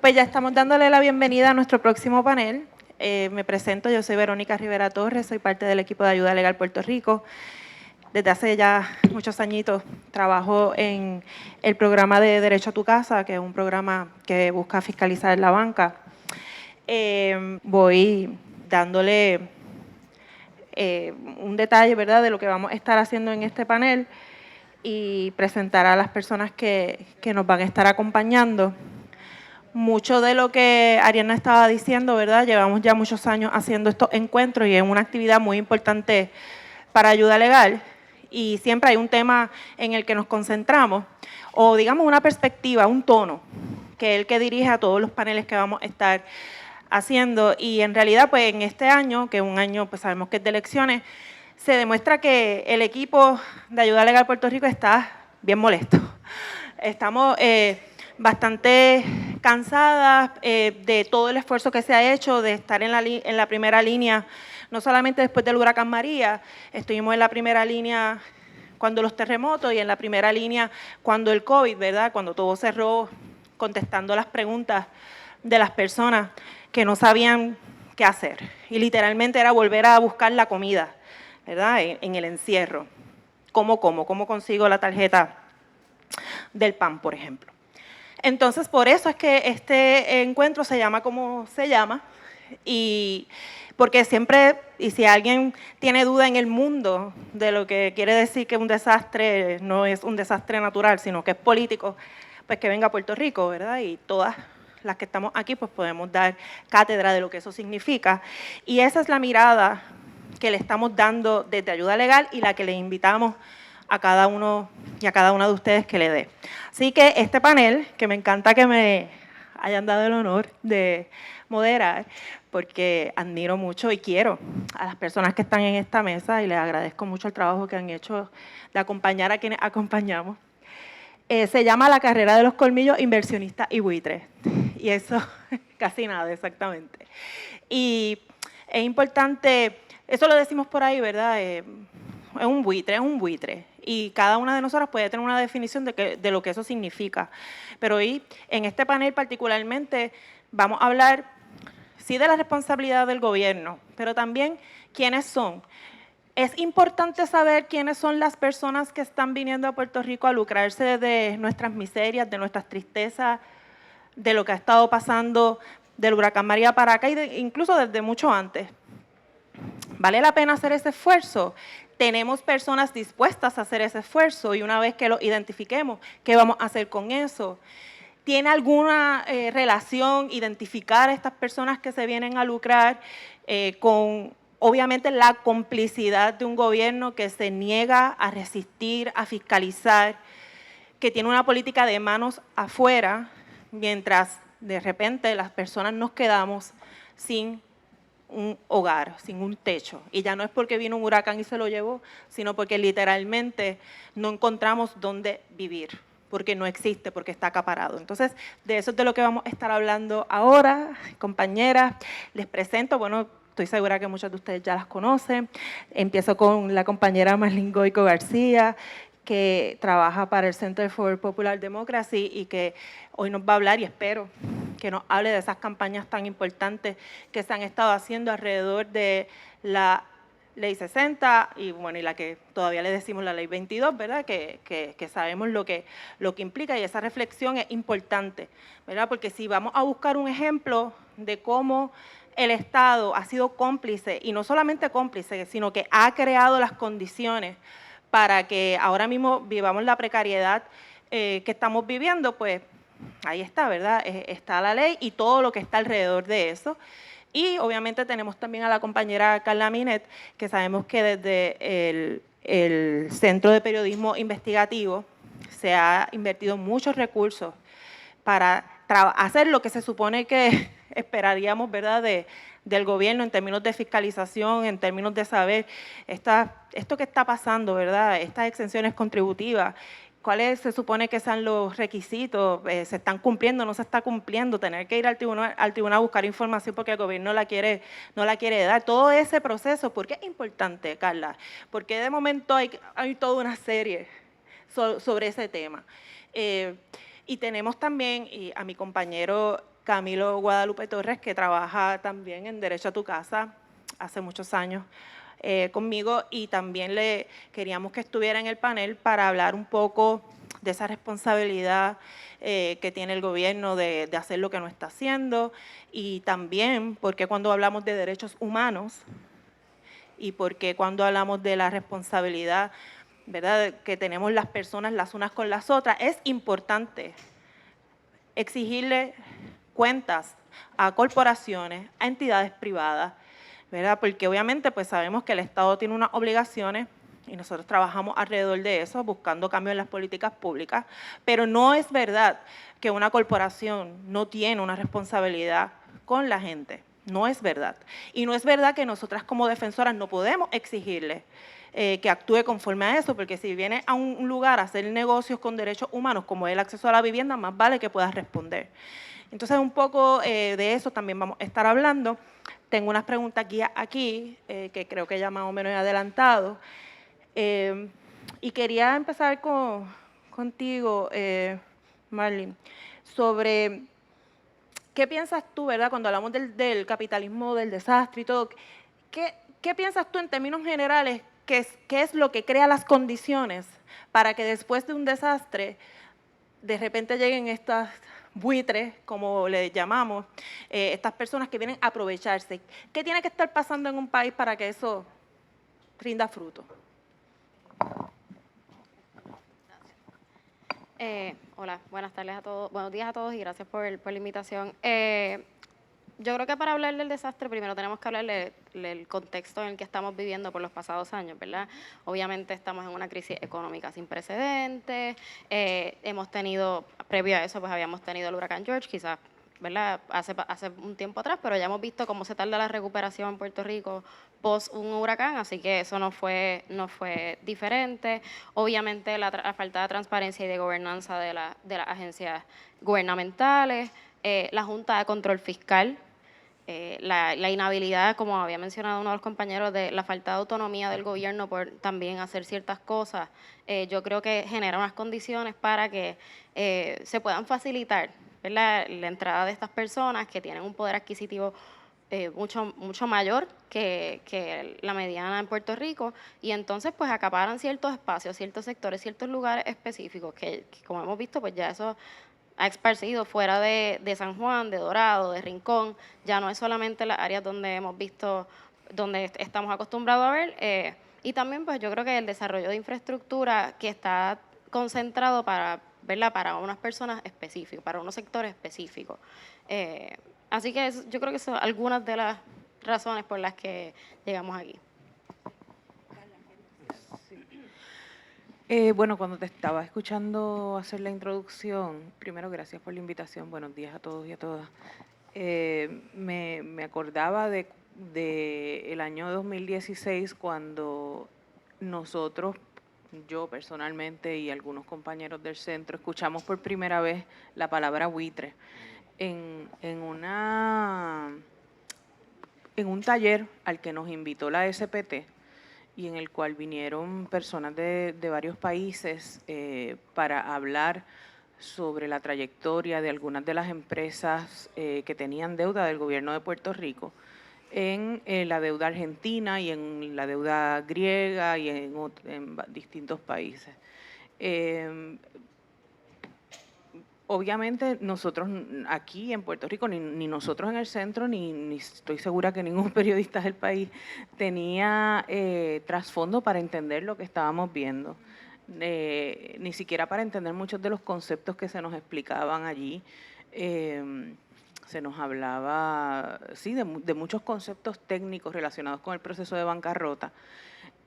Pues ya estamos dándole la bienvenida a nuestro próximo panel. Me presento, yo soy Verónica Rivera Torres, soy parte del equipo de Ayuda Legal Puerto Rico. Desde hace ya muchos añitos trabajo en el programa de Derecho a tu Casa, que es un programa que busca fiscalizar la banca. Voy dándole un detalle, ¿verdad?, de lo que vamos a estar haciendo en este panel y presentar a las personas que nos van a estar acompañando. Mucho de lo que Ariana estaba diciendo, ¿verdad? Llevamos ya muchos años haciendo estos encuentros y es una actividad muy importante para Ayuda Legal y siempre hay un tema en el que nos concentramos o digamos una perspectiva, un tono, que es el que dirige a todos los paneles que vamos a estar haciendo y en realidad pues en este año, que es un año pues sabemos que es de elecciones, se demuestra que el equipo de Ayuda Legal Puerto Rico está bien molesto. Estamos bastante cansadas de todo el esfuerzo que se ha hecho, de estar en la primera línea, no solamente después del huracán María, estuvimos en la primera línea cuando los terremotos y en la primera línea cuando el COVID, ¿verdad? Cuando todo cerró, contestando las preguntas de las personas que no sabían qué hacer. Y literalmente era volver a buscar la comida, ¿verdad? En el encierro. ¿Cómo consigo la tarjeta del PAN, por ejemplo? Entonces, por eso es que este encuentro se llama como se llama, y porque siempre, y si alguien tiene duda en el mundo de lo que quiere decir que un desastre no es un desastre natural, sino que es político, pues que venga a Puerto Rico, ¿verdad? Y todas las que estamos aquí, pues podemos dar cátedra de lo que eso significa. Y esa es la mirada que le estamos dando desde Ayuda Legal y la que le invitamos a cada uno y a cada una de ustedes que le dé. Así que este panel, que me encanta que me hayan dado el honor de moderar, porque admiro mucho y quiero a las personas que están en esta mesa y les agradezco mucho el trabajo que han hecho de acompañar a quienes acompañamos. Se llama La Carrera de los Colmillos, Inversionistas y Buitres. Y eso, casi nada, exactamente. Y es importante, eso lo decimos por ahí, ¿verdad? Es un buitre. Y cada una de nosotras puede tener una definición de lo que eso significa. Pero hoy, en este panel particularmente, vamos a hablar, sí, de la responsabilidad del gobierno, pero también quiénes son. Es importante saber quiénes son las personas que están viniendo a Puerto Rico a lucrarse de nuestras miserias, de nuestras tristezas, de lo que ha estado pasando del huracán María para acá y incluso desde mucho antes. ¿Vale la pena hacer ese esfuerzo? Tenemos personas dispuestas a hacer ese esfuerzo y una vez que lo identifiquemos, ¿qué vamos a hacer con eso? ¿Tiene alguna relación identificar a estas personas que se vienen a lucrar con, obviamente, la complicidad de un gobierno que se niega a resistir, a fiscalizar, que tiene una política de manos afuera, mientras de repente las personas nos quedamos sin un hogar, sin un techo? Y ya no es porque vino un huracán y se lo llevó, sino porque literalmente no encontramos dónde vivir, porque no existe, porque está acaparado. Entonces, de eso es de lo que vamos a estar hablando ahora, compañeras. Les presento, bueno, estoy segura que muchos de ustedes ya las conocen. Empiezo con la compañera Marlene Goico García, que trabaja para el Center for Popular Democracy y que hoy nos va a hablar, y espero que nos hable de esas campañas tan importantes que se han estado haciendo alrededor de la Ley 60 y bueno, y la que todavía le decimos la Ley 22, ¿verdad? Que sabemos lo que implica, y esa reflexión es importante, ¿verdad? Porque si vamos a buscar un ejemplo de cómo el Estado ha sido cómplice, y no solamente cómplice, sino que ha creado las condiciones para que ahora mismo vivamos la precariedad que estamos viviendo, pues ahí está, ¿verdad? Está la ley y todo lo que está alrededor de eso. Y obviamente tenemos también a la compañera Carla Minet, que sabemos que desde el Centro de Periodismo Investigativo se ha invertido muchos recursos para hacer lo que se supone que esperaríamos, ¿verdad?, del gobierno en términos de fiscalización, en términos de saber esto que está pasando, ¿verdad?, estas exenciones contributivas, cuáles se supone que sean los requisitos, se están cumpliendo, no se está cumpliendo, tener que ir al tribunal a buscar información porque el gobierno no la quiere dar. Todo ese proceso, ¿por qué es importante, Carla? Porque de momento hay toda una serie sobre ese tema. Y tenemos también a mi compañero Camilo Guadalupe Torres, que trabaja también en Derecho a tu Casa hace muchos años conmigo, y también le queríamos que estuviera en el panel para hablar un poco de esa responsabilidad que tiene el gobierno de hacer lo que no está haciendo, y también porque cuando hablamos de derechos humanos y porque cuando hablamos de la responsabilidad, ¿verdad?, que tenemos las personas las unas con las otras, es importante exigirle cuentas a corporaciones, a entidades privadas, ¿verdad? Porque obviamente pues sabemos que el Estado tiene unas obligaciones y nosotros trabajamos alrededor de eso, buscando cambios en las políticas públicas, pero no es verdad que una corporación no tiene una responsabilidad con la gente. No es verdad. Y no es verdad que nosotras como defensoras no podemos exigirle que actúe conforme a eso, porque si viene a un lugar a hacer negocios con derechos humanos, como el acceso a la vivienda, más vale que puedas responder. Entonces, un poco de eso también vamos a estar hablando. Tengo unas preguntas aquí que creo que ya más o menos he adelantado. Y quería empezar contigo, Marlene, sobre qué piensas tú, ¿verdad? Cuando hablamos del capitalismo, del desastre y todo, ¿qué piensas tú en términos generales? ¿Qué es lo que crea las condiciones para que después de un desastre de repente lleguen estas buitres, como le llamamos, estas personas que vienen a aprovecharse? ¿Qué tiene que estar pasando en un país para que eso rinda fruto? Hola, buenas tardes a todos, buenos días a todos y gracias por la invitación. Yo creo que para hablar del desastre primero tenemos que hablar del contexto en el que estamos viviendo por los pasados años, ¿verdad? Obviamente estamos en una crisis económica sin precedentes, hemos tenido, previo a eso pues habíamos tenido el huracán George, quizás, ¿verdad? Hace un tiempo atrás, pero ya hemos visto cómo se tarda la recuperación en Puerto Rico post un huracán, así que eso no fue diferente. Obviamente la falta de transparencia y de gobernanza de las agencias gubernamentales, la Junta de Control Fiscal, la inhabilidad, como había mencionado uno de los compañeros, de la falta de autonomía del gobierno por también hacer ciertas cosas, yo creo que genera unas condiciones para que se puedan facilitar, ¿verdad?, la entrada de estas personas que tienen un poder adquisitivo mucho mayor que la mediana en Puerto Rico, y entonces pues acaparan ciertos espacios, ciertos sectores, ciertos lugares específicos que como hemos visto pues ya eso ha esparcido fuera de San Juan, de Dorado, de Rincón, ya no es solamente las áreas donde hemos visto, donde estamos acostumbrados a ver, y también pues yo creo que el desarrollo de infraestructura que está concentrado para, ¿verdad?, para unas personas específicas, para unos sectores específicos. Así que yo creo que son algunas de las razones por las que llegamos aquí. Bueno, cuando te estaba escuchando hacer la introducción, primero gracias por la invitación, buenos días a todos y a todas. Me acordaba de el año 2016 cuando nosotros, yo personalmente y algunos compañeros del centro, escuchamos por primera vez la palabra buitre en un taller al que nos invitó la SPT y en el cual vinieron personas de varios países para hablar sobre la trayectoria de algunas de las empresas que tenían deuda del gobierno de Puerto Rico en la deuda argentina y en la deuda griega y en distintos países. Obviamente nosotros aquí en Puerto Rico, ni nosotros en el centro, ni estoy segura que ningún periodista del país tenía trasfondo para entender lo que estábamos viendo, ni siquiera para entender muchos de los conceptos que se nos explicaban allí. Se nos hablaba, sí, de muchos conceptos técnicos relacionados con el proceso de bancarrota.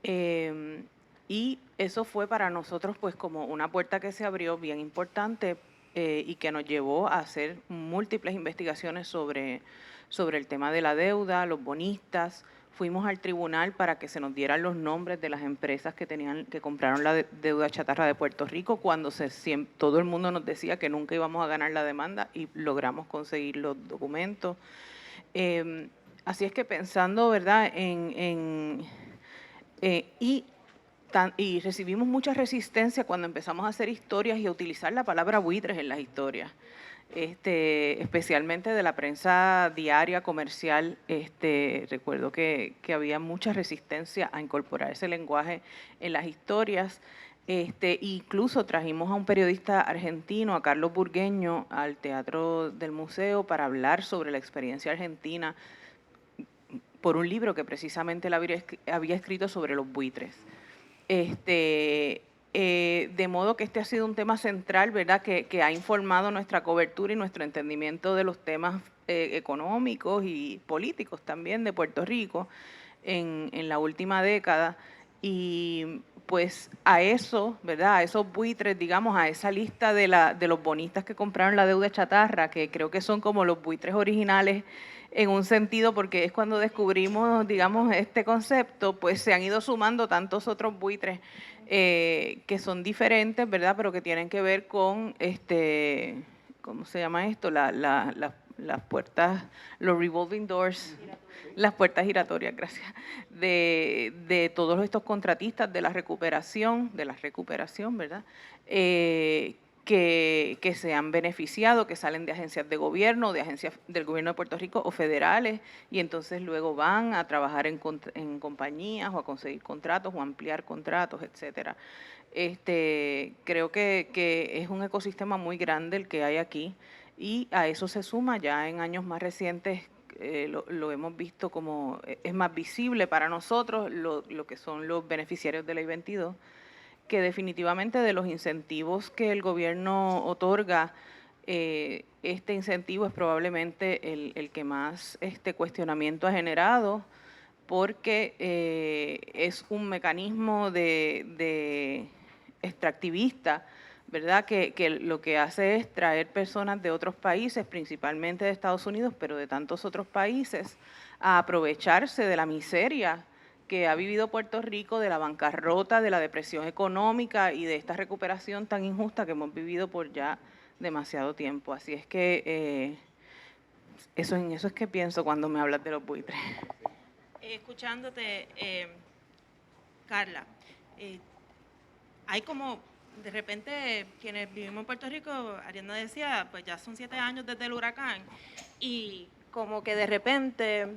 Y eso fue para nosotros pues como una puerta que se abrió bien importante y que nos llevó a hacer múltiples investigaciones sobre el tema de la deuda, los bonistas. Fuimos al tribunal para que se nos dieran los nombres de las empresas que compraron la deuda chatarra de Puerto Rico cuando todo el mundo nos decía que nunca íbamos a ganar la demanda y logramos conseguir los documentos. Así es que pensando, ¿verdad?, y recibimos mucha resistencia cuando empezamos a hacer historias y a utilizar la palabra buitres en las historias. especialmente de la prensa diaria comercial. Recuerdo que había mucha resistencia a incorporar ese lenguaje en las historias. Incluso trajimos a un periodista argentino, a Carlos Burgueño, al Teatro del Museo para hablar sobre la experiencia argentina por un libro que precisamente él había escrito sobre los buitres. De modo que este ha sido un tema central, ¿verdad?, que ha informado nuestra cobertura y nuestro entendimiento de los temas económicos y políticos también de Puerto Rico en la última década. Y pues a eso, ¿verdad?, a esos buitres, digamos, a esa lista de los bonistas que compraron la deuda chatarra, que creo que son como los buitres originales en un sentido, porque es cuando descubrimos, digamos, este concepto, pues se han ido sumando tantos otros buitres que son diferentes, ¿verdad?, pero que tienen que ver con, ¿cómo se llama esto? Las puertas, los revolving doors, las puertas giratorias, gracias, de todos estos contratistas de la recuperación, ¿verdad?, que se han beneficiado, que salen de agencias de gobierno, de agencias del gobierno de Puerto Rico o federales, y entonces luego van a trabajar en compañías o a conseguir contratos o a ampliar contratos, etcétera. Creo que es un ecosistema muy grande el que hay aquí, y a eso se suma ya en años más recientes, lo hemos visto como es más visible para nosotros lo que son los beneficiarios de Ley 22, que definitivamente de los incentivos que el gobierno otorga, este incentivo es probablemente el que más cuestionamiento ha generado, porque es un mecanismo de extractivista, ¿verdad?, que lo que hace es traer personas de otros países, principalmente de Estados Unidos, pero de tantos otros países, a aprovecharse de la miseria que ha vivido Puerto Rico, de la bancarrota, de la depresión económica y de esta recuperación tan injusta que hemos vivido por ya demasiado tiempo. Así es que en eso es que pienso cuando me hablas de los buitres. Escuchándote, Carla, hay como, de repente, quienes vivimos en Puerto Rico, Ariadna decía, pues ya son 7 años desde el huracán, y como que de repente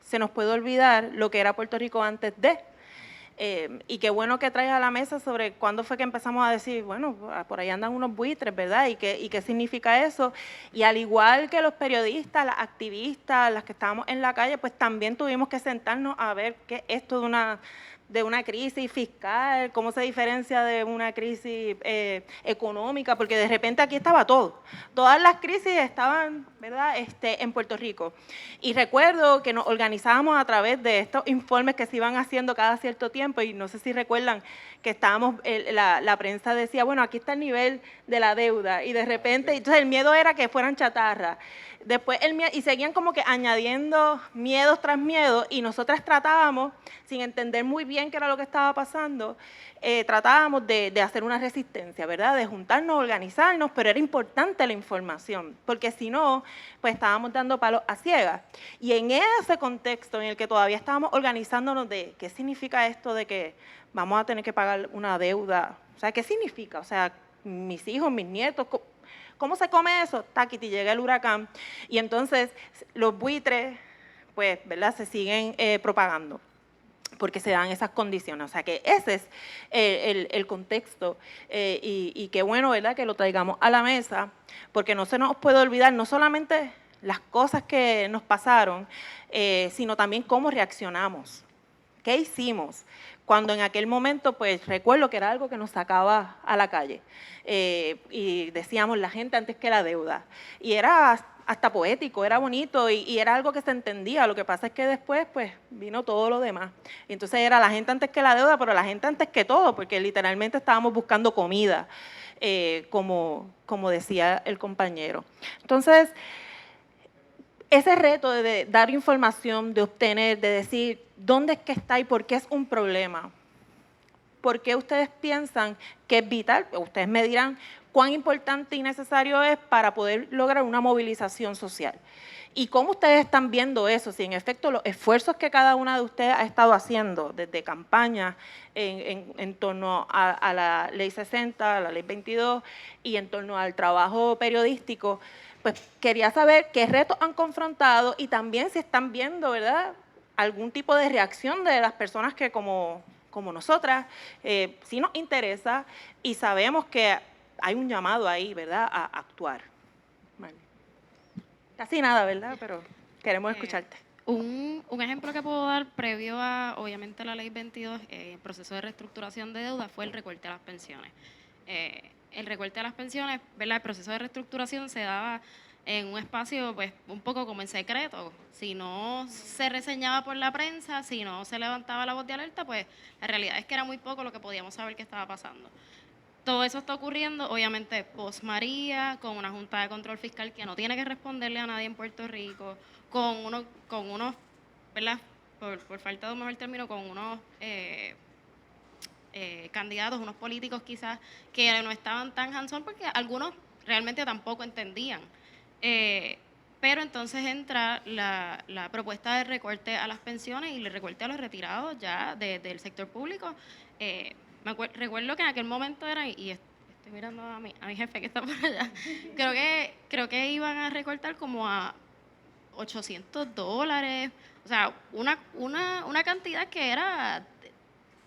se nos puede olvidar lo que era Puerto Rico antes de. Y qué bueno que traes a la mesa sobre cuándo fue que empezamos a decir, bueno, por ahí andan unos buitres, ¿verdad? Y qué significa eso. Y al igual que los periodistas, las activistas, las que estábamos en la calle, pues también tuvimos que sentarnos a ver qué es esto de una crisis fiscal, cómo se diferencia de una crisis económica, porque de repente aquí estaba todo. Todas las crisis estaban, ¿verdad?, en Puerto Rico. Y recuerdo que nos organizábamos a través de estos informes que se iban haciendo cada cierto tiempo, y no sé si recuerdan que estábamos, la prensa decía, bueno, aquí está el nivel de la deuda, y de repente, entonces el miedo era que fueran chatarra. Después y seguían como que añadiendo miedos tras miedos, y nosotras tratábamos, sin entender muy bien qué era lo que estaba pasando, tratábamos de hacer una resistencia, ¿verdad?, de juntarnos, organizarnos, pero era importante la información, porque si no, pues estábamos dando palos a ciegas. Y en ese contexto en el que todavía estábamos organizándonos de qué significa esto de que vamos a tener que pagar una deuda, o sea, ¿qué significa? O sea, mis hijos, mis nietos, ¿cómo se come eso? Taquiti, llega el huracán, y entonces los buitres, pues, ¿verdad?, se siguen propagando, porque se dan esas condiciones. O sea, que ese es el contexto, y qué bueno, ¿verdad?, que lo traigamos a la mesa, porque no se nos puede olvidar no solamente las cosas que nos pasaron, sino también cómo reaccionamos. ¿Qué hicimos? Cuando en aquel momento, pues recuerdo que era algo que nos sacaba a la calle, y decíamos la gente antes que la deuda, y era hasta poético, era bonito, y era algo que se entendía. Lo que pasa es que después pues vino todo lo demás, y entonces era la gente antes que la deuda, pero la gente antes que todo, porque literalmente estábamos buscando comida, como decía el compañero. Entonces, ese reto de dar información, de obtener, de decir dónde es que está y por qué es un problema, ¿por qué ustedes piensan que es vital? Ustedes me dirán cuán importante y necesario es para poder lograr una movilización social. ¿Y cómo ustedes están viendo eso? Si en efecto los esfuerzos que cada una de ustedes ha estado haciendo desde campaña en torno a la Ley 60, a la Ley 22 y en torno al trabajo periodístico, pues quería saber qué retos han confrontado y también si están viendo, ¿verdad?, algún tipo de reacción de las personas que como nosotras sí nos interesa y sabemos que hay un llamado ahí, ¿verdad?, a actuar. Vale. Casi nada, ¿verdad? Pero queremos escucharte. Un ejemplo que puedo dar previo a, obviamente, la Ley 22, el proceso de reestructuración de deuda, fue el recorte a las pensiones. El recorte a las pensiones, ¿verdad? El proceso de reestructuración se daba en un espacio, pues, un poco como en secreto. Si no se reseñaba por la prensa, si no se levantaba la voz de alerta, pues la realidad es que era muy poco lo que podíamos saber que estaba pasando. Todo eso está ocurriendo, obviamente, post María, con una Junta de Control Fiscal que no tiene que responderle a nadie en Puerto Rico, con unos, ¿verdad?, por falta de un mejor término, con unos candidatos, unos políticos quizás que no estaban tan hands-on porque algunos realmente tampoco entendían. Pero entonces entra la propuesta de recorte a las pensiones y el recorte a los retirados ya del sector público. Recuerdo que en aquel momento era, y estoy mirando a mi jefe que está por allá, creo que iban a recortar como a $800, o sea, una cantidad que era,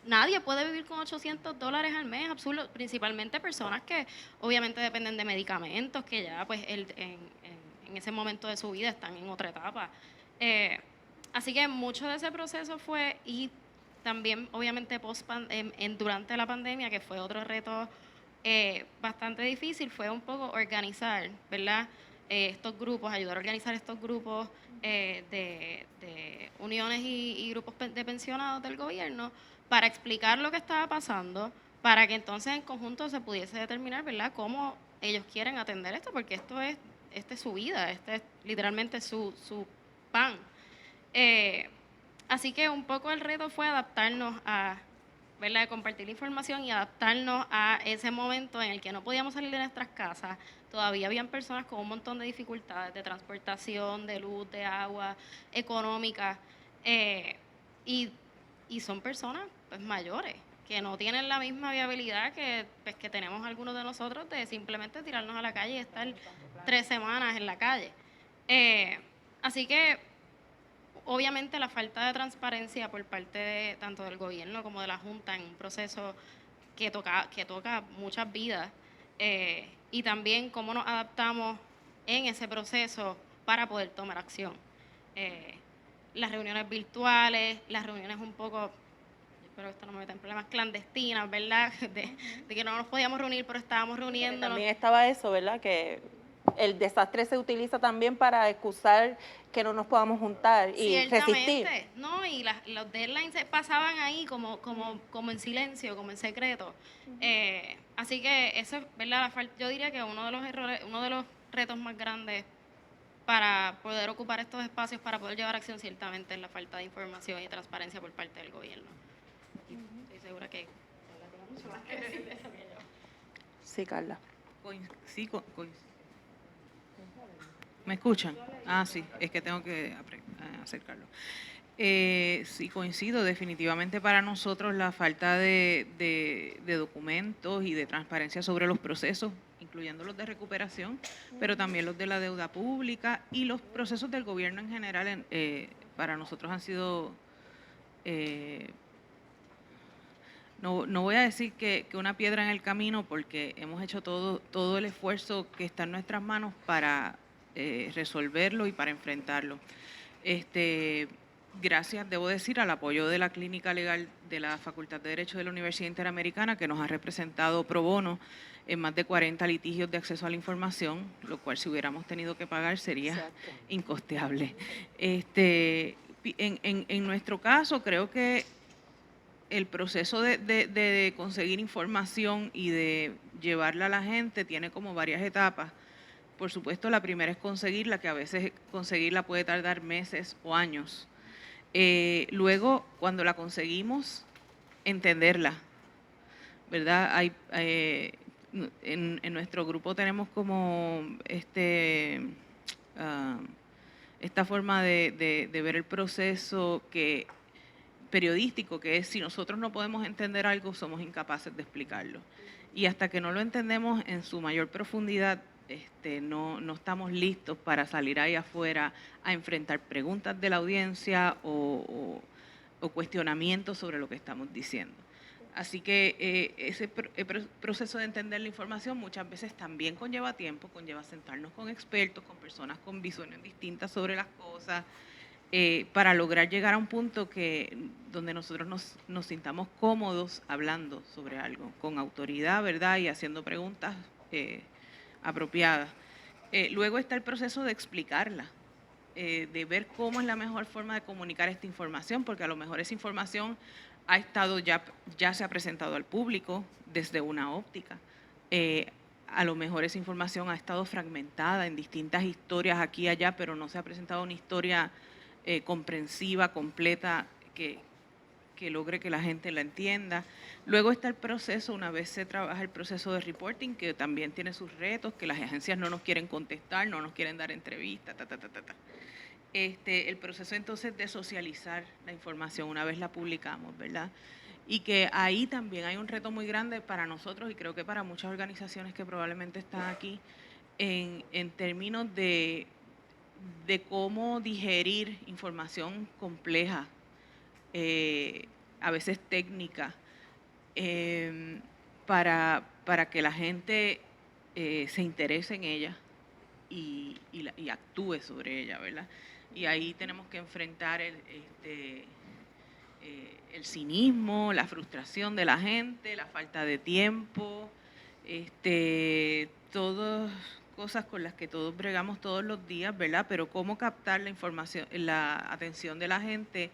nadie puede vivir con $800 al mes, absurdo, principalmente personas que obviamente dependen de medicamentos, que ya pues en ese momento de su vida están en otra etapa. Así que mucho de ese proceso fue, y también obviamente durante la pandemia, que fue otro reto bastante difícil, fue un poco organizar, ¿verdad?, estos grupos, ayudar a organizar estos grupos de uniones y grupos de pensionados del gobierno para explicar lo que estaba pasando, para que entonces en conjunto se pudiese determinar, ¿verdad?, cómo ellos quieren atender esto, porque esta es su vida, este es literalmente su pan. Así que un poco el reto fue adaptarnos a, ¿verdad?, compartir la información y adaptarnos a ese momento en el que no podíamos salir de nuestras casas. Todavía habían personas con un montón de dificultades de transportación, de luz, de agua, económica, y son personas pues mayores que no tienen la misma viabilidad que tenemos algunos de nosotros de simplemente tirarnos a la calle y estar 3 semanas en la calle. Así que obviamente la falta de transparencia por parte de tanto del gobierno como de la Junta en un proceso que toca muchas vidas, y también cómo nos adaptamos en ese proceso para poder tomar acción. Las reuniones virtuales, las reuniones un poco, espero que esto no me meta en problemas, clandestinas, ¿verdad?, de que no nos podíamos reunir, pero estábamos reuniéndonos. También estaba eso, ¿verdad?, que el desastre se utiliza también para excusar que no nos podamos juntar y resistir. No, y los deadlines se pasaban ahí como en silencio, como en secreto. Así que eso es, ¿verdad?, yo diría que uno de los retos más grandes para poder ocupar estos espacios, para poder llevar acción, ciertamente es la falta de información y transparencia por parte del gobierno. Estoy segura que Carla tiene mucho más que decir de eso que yo. Sí, Carla. Sí, ¿me escuchan? Ah, sí, es que tengo que acercarlo. Sí, coincido, definitivamente para nosotros la falta de documentos y de transparencia sobre los procesos, incluyendo los de recuperación, pero también los de la deuda pública y los procesos del gobierno en general, para nosotros han sido, no voy a decir que una piedra en el camino, porque hemos hecho todo el esfuerzo que está en nuestras manos para resolverlo y para enfrentarlo. Gracias, debo decir, al apoyo de la Clínica Legal de la Facultad de Derecho de la Universidad Interamericana, que nos ha representado pro bono en más de 40 litigios de acceso a la información, lo cual si hubiéramos tenido que pagar sería incosteable. En nuestro caso, creo que el proceso de conseguir información y de llevarla a la gente tiene como varias etapas. Por supuesto, la primera es conseguirla, que a veces conseguirla puede tardar meses o años. Luego, cuando la conseguimos, entenderla, ¿verdad? En nuestro grupo tenemos como esta forma de ver el proceso periodístico, que es si nosotros no podemos entender algo, somos incapaces de explicarlo. Y hasta que no lo entendemos en su mayor profundidad, no estamos listos para salir ahí afuera a enfrentar preguntas de la audiencia o cuestionamientos sobre lo que estamos diciendo. Así que ese proceso de entender la información muchas veces también conlleva tiempo, conlleva sentarnos con expertos, con personas con visiones distintas sobre las cosas, para lograr llegar a un punto donde nosotros nos sintamos cómodos hablando sobre algo, con autoridad, ¿verdad? Y haciendo preguntas apropiadas. Luego está el proceso de explicarla, de ver cómo es la mejor forma de comunicar esta información, porque a lo mejor esa información ha estado ya se ha presentado al público desde una óptica. A lo mejor esa información ha estado fragmentada en distintas historias aquí y allá, pero no se ha presentado una historia comprensiva, completa, que logre que la gente la entienda. Luego está el proceso, una vez se trabaja el proceso de reporting, que también tiene sus retos, que las agencias no nos quieren contestar, no nos quieren dar entrevistas, el proceso entonces de socializar la información una vez la publicamos, ¿verdad? Y que ahí también hay un reto muy grande para nosotros y creo que para muchas organizaciones que probablemente están aquí en términos de cómo digerir información compleja, a veces técnica, para que la gente se interese en ella y actúe sobre ella, ¿verdad? Y ahí tenemos que enfrentar el cinismo, la frustración de la gente, la falta de tiempo, todas cosas con las que todos bregamos todos los días, ¿verdad? Pero cómo captar la información, la atención de la gente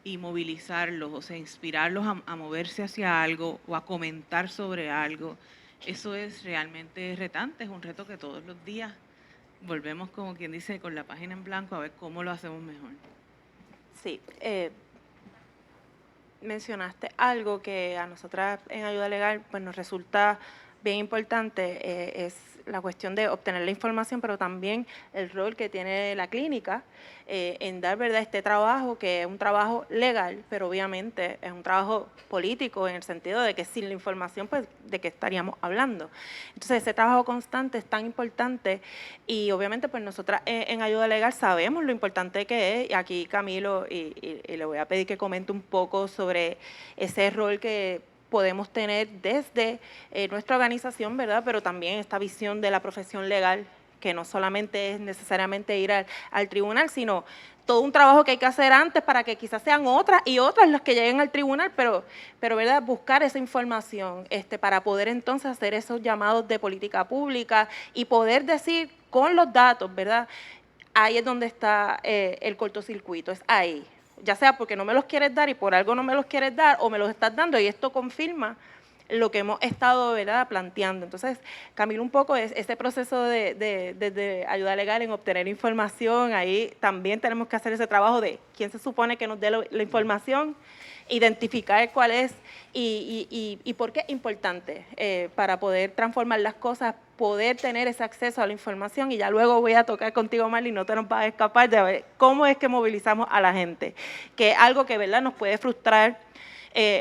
y movilizarlos, o sea, inspirarlos a moverse hacia algo o a comentar sobre algo. Eso es realmente retante, es un reto que todos los días volvemos, como quien dice, con la página en blanco a ver cómo lo hacemos mejor. Sí, mencionaste algo que a nosotras en Ayuda Legal pues nos resulta bien importante, es la cuestión de obtener la información, pero también el rol que tiene la clínica en dar, ¿verdad?, este trabajo, que es un trabajo legal, pero obviamente es un trabajo político en el sentido de que sin la información, pues, ¿de qué estaríamos hablando? Entonces, ese trabajo constante es tan importante y obviamente, pues, nosotras en Ayuda Legal sabemos lo importante que es, y aquí Camilo, y le voy a pedir que comente un poco sobre ese rol que podemos tener desde nuestra organización, ¿verdad?, pero también esta visión de la profesión legal, que no solamente es necesariamente ir al tribunal, sino todo un trabajo que hay que hacer antes para que quizás sean otras y otras las que lleguen al tribunal, pero ¿verdad?, buscar esa información para poder entonces hacer esos llamados de política pública y poder decir con los datos, ¿verdad? Ahí es donde está el cortocircuito, es ahí. Ya sea porque no me los quieres dar y por algo no me los quieres dar, o me los estás dando y esto confirma lo que hemos estado, ¿verdad?, planteando. Entonces, Camilo, un poco es ese proceso de Ayuda Legal en obtener información. Ahí también tenemos que hacer ese trabajo de quién se supone que nos dé la información, identificar cuál es y por qué es importante para poder transformar las cosas, poder tener ese acceso a la información. Y ya luego voy a tocar contigo, Marley, no te nos vas a escapar de ver cómo es que movilizamos a la gente, que es algo que, ¿verdad?, nos puede frustrar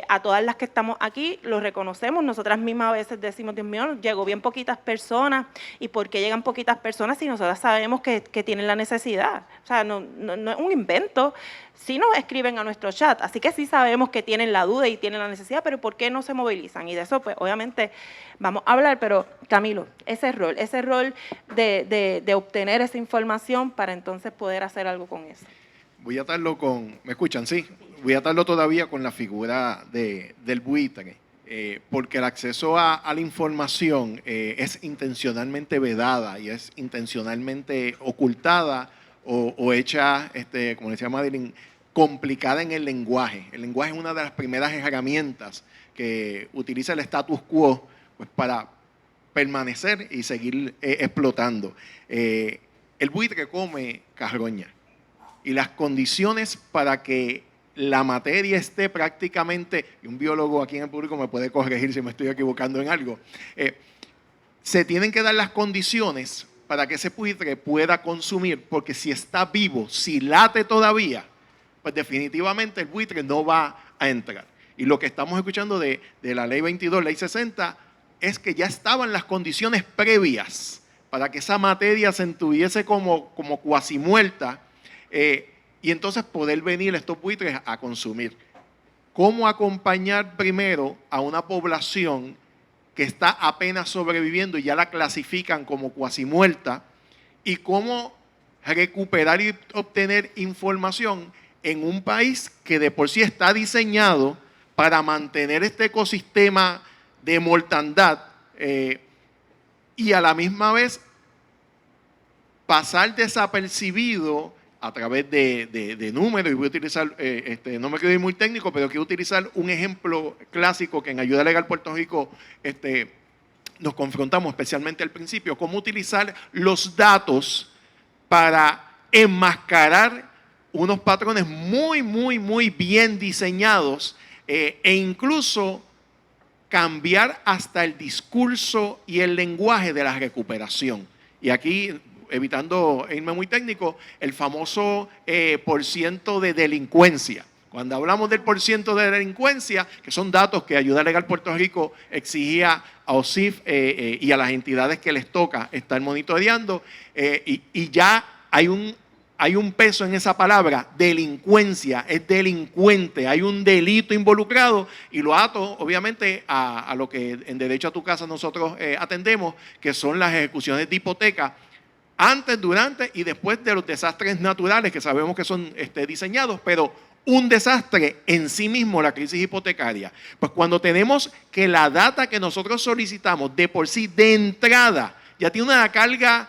a todas las que estamos aquí, lo reconocemos. Nosotras mismas a veces decimos, Dios mío, llegó bien poquitas personas, ¿y por qué llegan poquitas personas si nosotras sabemos que tienen la necesidad? O sea, no es un invento. Sí nos escriben a nuestro chat, así que sí sabemos que tienen la duda y tienen la necesidad, pero ¿por qué no se movilizan? Y de eso, pues, obviamente, vamos a hablar, pero, Camilo, ese rol de obtener esa información para entonces poder hacer algo con eso. Voy a atarlo con, ¿me escuchan? Sí. Voy a atarlo todavía con la figura del buitre, porque el acceso a la información es intencionalmente vedada y es intencionalmente ocultada o hecha, como decía Madeline, complicada en el lenguaje. El lenguaje es una de las primeras herramientas que utiliza el status quo, pues, para permanecer y seguir explotando. El buitre come carroña. Y las condiciones para que la materia esté prácticamente, y un biólogo aquí en el público me puede corregir si me estoy equivocando en algo, se tienen que dar las condiciones para que ese buitre pueda consumir, porque si está vivo, si late todavía, pues definitivamente el buitre no va a entrar. Y lo que estamos escuchando de la ley 22, ley 60, es que ya estaban las condiciones previas para que esa materia se entuviese como cuasi muerta, y entonces poder venir estos buitres a consumir. ¿Cómo acompañar primero a una población que está apenas sobreviviendo y ya la clasifican como cuasi muerta? ¿Y cómo recuperar y obtener información en un país que de por sí está diseñado para mantener este ecosistema de mortandad, y a la misma vez pasar desapercibido a través de números? Y voy a utilizar, no me quiero ir muy técnico, pero quiero utilizar un ejemplo clásico que en Ayuda Legal Puerto Rico nos confrontamos, especialmente al principio: cómo utilizar los datos para enmascarar unos patrones muy, muy, muy bien diseñados, e incluso cambiar hasta el discurso y el lenguaje de la recuperación. Y aquí, evitando irme muy técnico, el famoso % de delincuencia. Cuando hablamos del % de delincuencia, que son datos que Ayuda Legal Puerto Rico exigía a OSIF y a las entidades que les toca estar monitoreando, y ya hay un peso en esa palabra, delincuencia, es delincuente, hay un delito involucrado, y lo ato obviamente a lo que en Derecho a tu Casa nosotros atendemos, que son las ejecuciones de hipoteca antes, durante y después de los desastres naturales que sabemos que son diseñados, pero un desastre en sí mismo, la crisis hipotecaria. Pues cuando tenemos que la data que nosotros solicitamos de por sí, de entrada, ya tiene una carga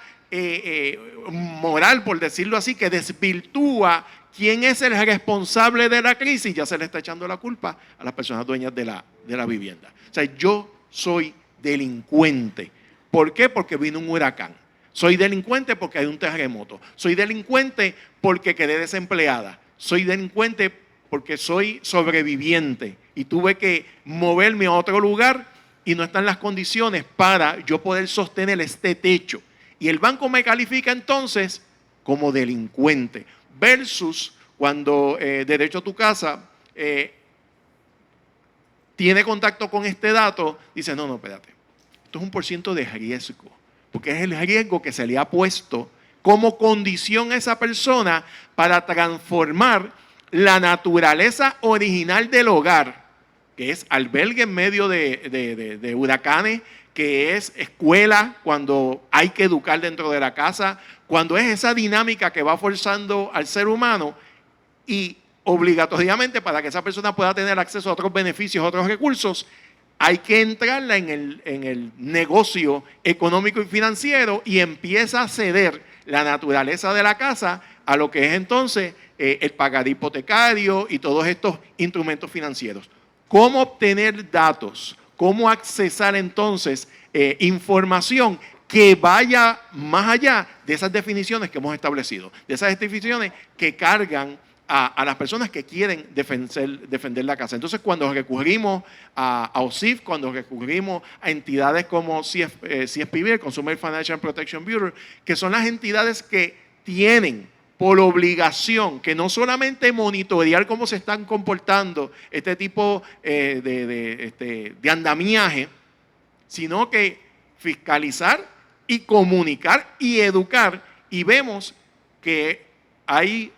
moral, por decirlo así, que desvirtúa quién es el responsable de la crisis, ya se le está echando la culpa a las personas dueñas de la vivienda. O sea, yo soy delincuente. ¿Por qué? Porque vino un huracán. Soy delincuente porque hay un terremoto. Soy delincuente porque quedé desempleada. Soy delincuente porque soy sobreviviente y tuve que moverme a otro lugar y no están las condiciones para yo poder sostener este techo. Y el banco me califica entonces como delincuente. Versus cuando Derecho a tu Casa tiene contacto con este dato, dice, no, espérate. Esto es un % de riesgo, porque es el riesgo que se le ha puesto como condición a esa persona para transformar la naturaleza original del hogar, que es albergue en medio de huracanes, que es escuela cuando hay que educar dentro de la casa, cuando es esa dinámica que va forzando al ser humano, y obligatoriamente para que esa persona pueda tener acceso a otros beneficios, a otros recursos, hay que entrarla en el negocio económico y financiero, y empieza a ceder la naturaleza de la casa a lo que es entonces el pagar hipotecario y todos estos instrumentos financieros. ¿Cómo obtener datos? ¿Cómo accesar entonces información que vaya más allá de esas definiciones que hemos establecido? De esas definiciones que cargan a las personas que quieren defender la casa. Entonces, cuando recurrimos a OSIF, cuando recurrimos a entidades como CFPB, el Consumer Financial Protection Bureau, que son las entidades que tienen por obligación que no solamente monitorear cómo se están comportando este tipo de andamiaje, sino que fiscalizar y comunicar y educar, y vemos que hay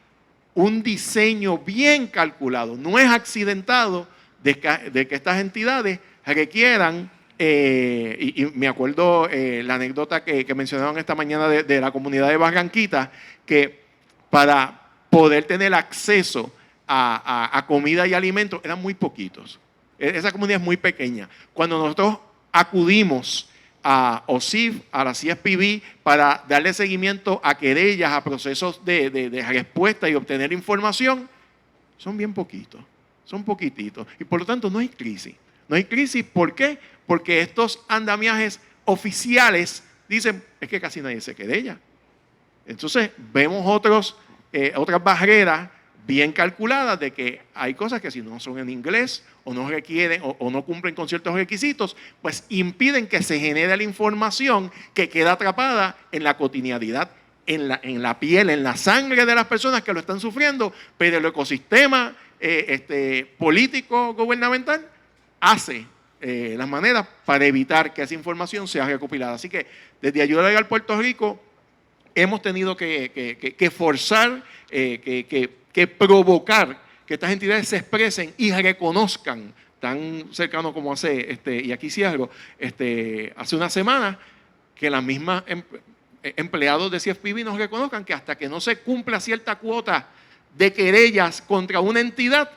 un diseño bien calculado, no es accidentado, de que estas entidades requieran, y me acuerdo la anécdota que mencionaron esta mañana de la comunidad de Barranquita, que para poder tener acceso a comida y alimentos eran muy poquitos. Esa comunidad es muy pequeña. Cuando nosotros acudimos a OSIF, a la CFPB, para darle seguimiento a querellas, a procesos de respuesta y obtener información, son bien poquitos, son poquititos. Y por lo tanto no hay crisis. No hay crisis, ¿por qué? Porque estos andamiajes oficiales dicen, es que casi nadie se querella. Entonces vemos otras barreras bien calculadas de que hay cosas que si no son en inglés o no requieren o no cumplen con ciertos requisitos, pues impiden que se genere la información que queda atrapada en la cotidianidad, en la piel, en la sangre de las personas que lo están sufriendo, pero el ecosistema político gubernamental hace las maneras para evitar que esa información sea recopilada. Así que desde Ayuda Legal Puerto Rico hemos tenido que forzar, que provocar que estas entidades se expresen y reconozcan, tan cercano como hace, y aquí cierro, hace una semana, que las mismas empleados de CFPB nos reconozcan que hasta que no se cumpla cierta cuota de querellas contra una entidad,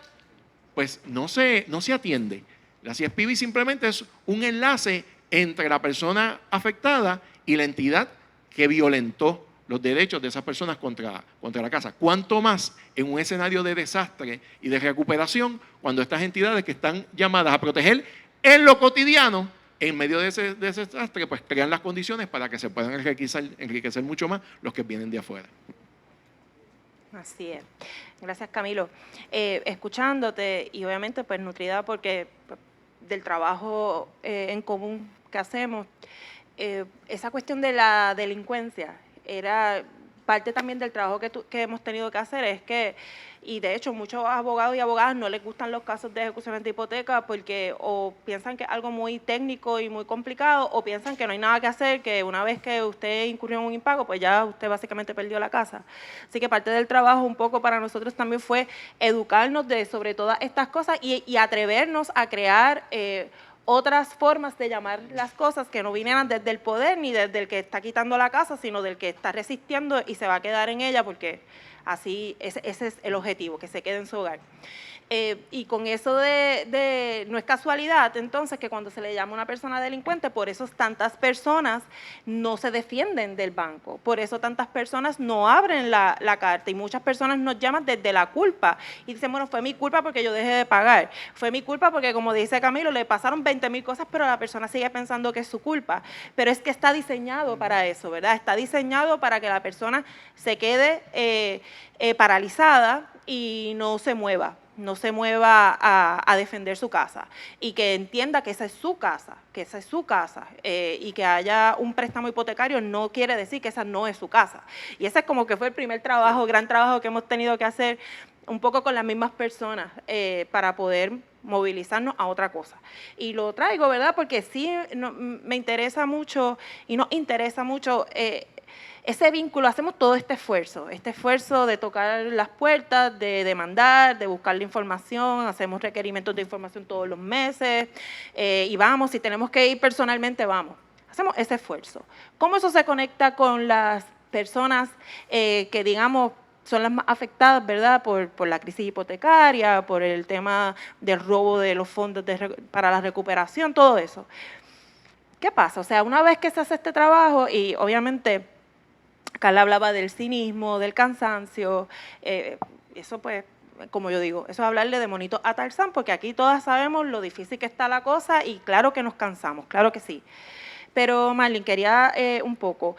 pues no se atiende. La CFPB simplemente es un enlace entre la persona afectada y la entidad que violentó los derechos de esas personas contra la casa. Cuánto más en un escenario de desastre y de recuperación, cuando estas entidades que están llamadas a proteger en lo cotidiano, en medio de ese desastre, pues crean las condiciones para que se puedan enriquecer mucho más los que vienen de afuera. Así es. Gracias, Camilo. Escuchándote y obviamente pues nutrida porque del trabajo en común que hacemos, esa cuestión de la delincuencia era parte también del trabajo que hemos tenido que hacer, es que, y de hecho muchos abogados y abogadas no les gustan los casos de ejecuciones de hipoteca porque o piensan que es algo muy técnico y muy complicado, o piensan que no hay nada que hacer, que una vez que usted incurrió en un impago, pues ya usted básicamente perdió la casa. Así que parte del trabajo un poco para nosotros también fue educarnos sobre todas estas cosas y atrevernos a crear otras formas de llamar las cosas que no vinieran desde el poder ni desde el que está quitando la casa, sino del que está resistiendo y se va a quedar en ella, porque así ese es el objetivo, que se quede en su hogar. Y con eso no es casualidad, entonces, que cuando se le llama a una persona delincuente, por eso tantas personas no se defienden del banco, por eso tantas personas no abren la carta y muchas personas nos llaman desde la culpa y dicen, bueno, fue mi culpa porque yo dejé de pagar, fue mi culpa porque, como dice Camilo, le pasaron 20,000 cosas, pero la persona sigue pensando que es su culpa. Pero es que está diseñado para eso, ¿verdad? Está diseñado para que la persona se quede paralizada y no se mueva a defender su casa y que entienda que esa es su casa, y que haya un préstamo hipotecario no quiere decir que esa no es su casa. Y ese es como que fue el primer trabajo, gran trabajo que hemos tenido que hacer un poco con las mismas personas para poder movilizarnos a otra cosa. Y lo traigo, ¿verdad? Porque sí me interesa mucho y nos interesa mucho ese vínculo. Hacemos todo este esfuerzo de tocar las puertas, de demandar, de buscar la información, hacemos requerimientos de información todos los meses y vamos, si tenemos que ir personalmente, vamos. Hacemos ese esfuerzo. ¿Cómo eso se conecta con las personas que, digamos, son las más afectadas, ¿verdad?, por la crisis hipotecaria, por el tema del robo de los fondos para la recuperación, todo eso? ¿Qué pasa? O sea, una vez que se hace este trabajo, y obviamente Carla hablaba del cinismo, del cansancio, eso pues, como yo digo, eso es hablarle de monito a Tarzán, porque aquí todas sabemos lo difícil que está la cosa y claro que nos cansamos, claro que sí. Pero Marlene, quería un poco,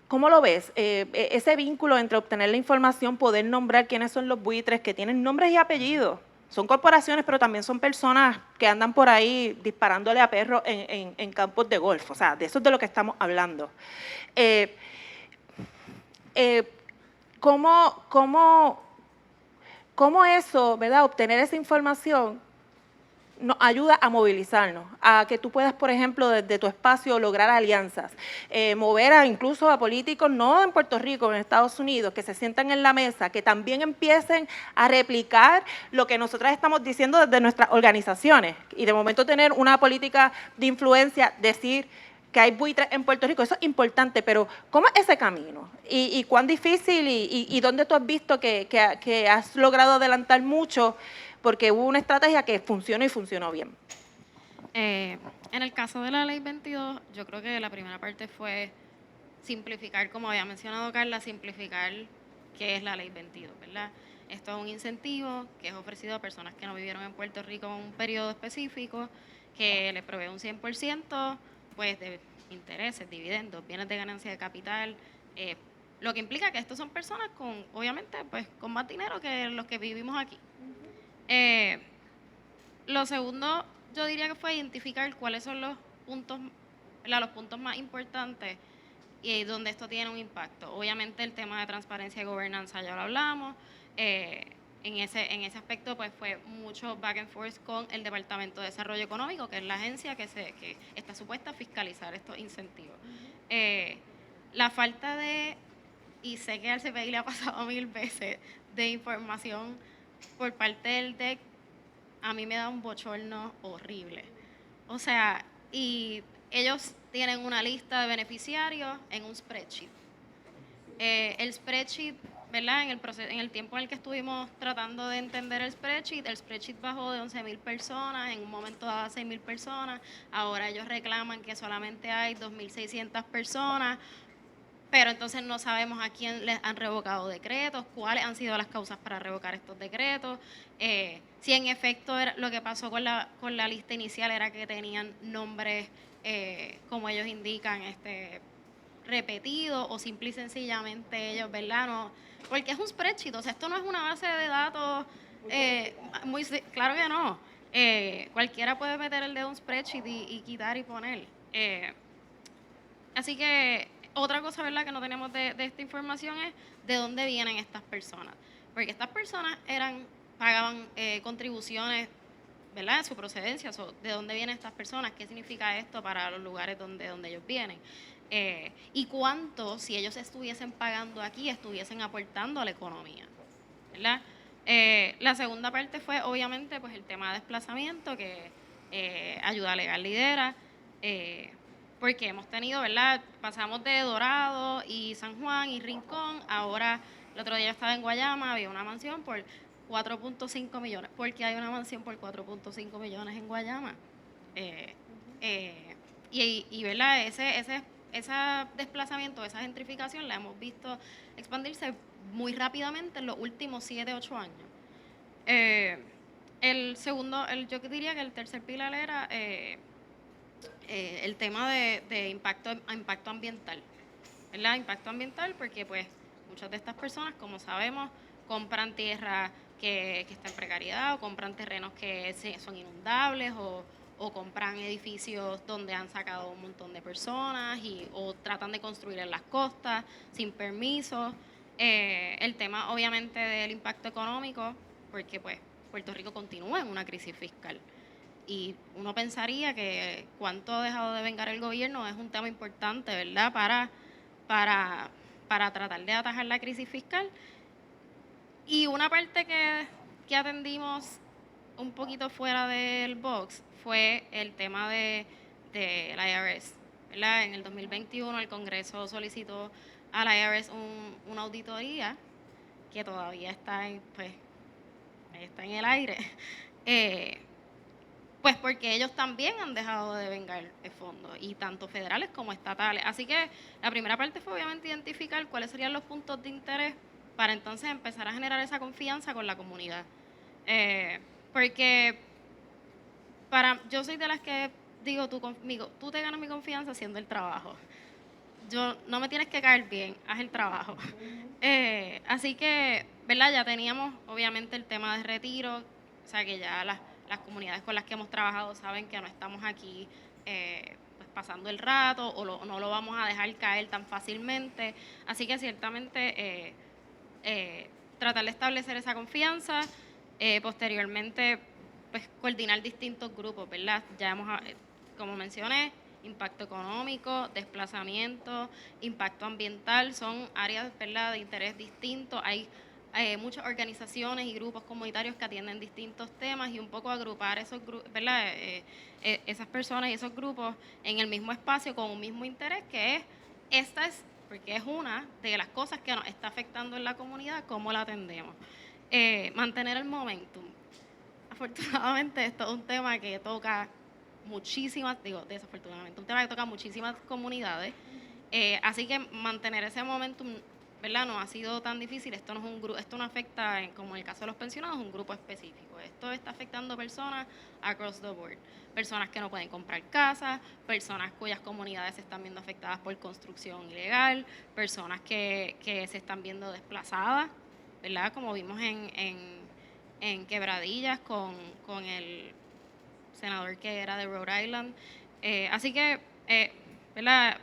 ¿cómo lo ves? Ese vínculo entre obtener la información, poder nombrar quiénes son los buitres, que tienen nombres y apellidos. Son corporaciones, pero también son personas que andan por ahí disparándole a perros en campos de golf. O sea, de eso es de lo que estamos hablando. ¿Cómo eso, ¿verdad?, obtener esa información nos ayuda a movilizarnos, a que tú puedas, por ejemplo, desde tu espacio lograr alianzas, mover incluso a políticos, no en Puerto Rico, en Estados Unidos, que se sientan en la mesa, que también empiecen a replicar lo que nosotras estamos diciendo desde nuestras organizaciones y de momento tener una política de influencia, decir que hay buitres en Puerto Rico, eso es importante, pero ¿cómo es ese camino? ¿Y cuán difícil y dónde tú has visto que has logrado adelantar mucho porque hubo una estrategia que funcionó y funcionó bien? En el caso de la Ley 22, yo creo que la primera parte fue simplificar, como había mencionado Carla, simplificar qué es la Ley 22, ¿verdad? Esto es un incentivo que es ofrecido a personas que no vivieron en Puerto Rico en un periodo específico, que les provee un 100% pues, de intereses, dividendos, bienes de ganancia de capital, Lo que implica que estos son personas con, obviamente, pues con más dinero que los que vivimos aquí. Lo segundo, yo diría que fue identificar cuáles son los puntos, ¿verdad? Los puntos más importantes y donde esto tiene un impacto. Obviamente el tema de transparencia y gobernanza ya lo hablamos. En ese aspecto pues fue mucho back and forth con el Departamento de Desarrollo Económico, que es la agencia que está supuesta a fiscalizar estos incentivos. La falta de, y sé que al CPI le ha pasado 1000 veces, de información por parte del DEC, a mí me da un bochorno horrible. O sea, y ellos tienen una lista de beneficiarios en un spreadsheet. El spreadsheet, ¿verdad? En el tiempo en el que estuvimos tratando de entender el spreadsheet bajó de 11.000 personas, en un momento dado a 6.000 personas, ahora ellos reclaman que solamente hay 2.600 personas, pero entonces no sabemos a quién les han revocado decretos, cuáles han sido las causas para revocar estos decretos, si en efecto lo que pasó con la lista inicial era que tenían nombres, como ellos indican, repetidos, o simple y sencillamente ellos, ¿verdad? No, porque es un spreadsheet, o sea, esto no es una base de datos, claro que no. Cualquiera puede meter el dedo en un spreadsheet y quitar y poner. Así que otra cosa, ¿verdad?, que no tenemos de esta información es de dónde vienen estas personas. Porque estas personas pagaban contribuciones, ¿verdad?, de su procedencia. ¿De dónde vienen estas personas? ¿Qué significa esto para los lugares donde ellos vienen? Y cuánto, si ellos estuviesen pagando aquí, estuviesen aportando a la economía, ¿verdad? La segunda parte fue, obviamente, pues el tema de desplazamiento, que Ayuda Legal lidera, porque hemos tenido, ¿verdad? Pasamos de Dorado y San Juan y Rincón, ahora el otro día estaba en Guayama, había una mansión por 4.5 millones. ¿Por qué hay una mansión por 4.5 millones en Guayama? ¿Verdad? Ese desplazamiento, esa gentrificación la hemos visto expandirse muy rápidamente en los últimos 7, 8 años. Yo diría que el tercer pilar era el tema de impacto ambiental, ¿verdad? Impacto ambiental porque pues muchas de estas personas, como sabemos, compran tierra que está en precariedad, o compran terrenos que son inundables, o compran edificios donde han sacado un montón de personas o tratan de construir en las costas sin permiso. El tema obviamente del impacto económico, porque pues Puerto Rico continúa en una crisis fiscal. Y uno pensaría que cuánto ha dejado de vengar el gobierno es un tema importante, ¿verdad?, para tratar de atajar la crisis fiscal. Y una parte que atendimos un poquito fuera del box fue el tema de la IRS, ¿verdad? En el 2021 el Congreso solicitó a la IRS una auditoría que todavía está en el aire, pues porque ellos también han dejado de vengar el fondo, y tanto federales como estatales. Así que la primera parte fue obviamente identificar cuáles serían los puntos de interés para entonces empezar a generar esa confianza con la comunidad. Porque yo soy de las que digo, tú te ganas mi confianza haciendo el trabajo. No me tienes que caer bien, haz el trabajo. Así que, ¿verdad? Ya teníamos obviamente el tema de retiro, o sea que ya las comunidades con las que hemos trabajado saben que no estamos aquí pues pasando el rato, o no lo vamos a dejar caer tan fácilmente. Así que ciertamente tratar de establecer esa confianza, posteriormente pues coordinar distintos grupos, ¿verdad? Ya como mencioné, impacto económico, desplazamiento, impacto ambiental, son áreas, ¿verdad?, de interés distintos. Hay muchas organizaciones y grupos comunitarios que atienden distintos temas, y un poco agrupar esos grupos, ¿verdad?, esas personas y esos grupos en el mismo espacio con un mismo interés, que porque es una de las cosas que nos está afectando en la comunidad, cómo la atendemos. Mantener el momentum. Afortunadamente esto es un tema que toca desafortunadamente, un tema que toca muchísimas comunidades, así que mantener ese momentum ¿verdad? No ha sido tan difícil, esto no afecta, como en el caso de los pensionados, un grupo específico. Esto está afectando personas across the board. Personas que no pueden comprar casas, personas cuyas comunidades se están viendo afectadas por construcción ilegal, personas que se están viendo desplazadas, ¿verdad? Como vimos en Quebradillas con el senador que era de Rhode Island. Así que, ¿verdad?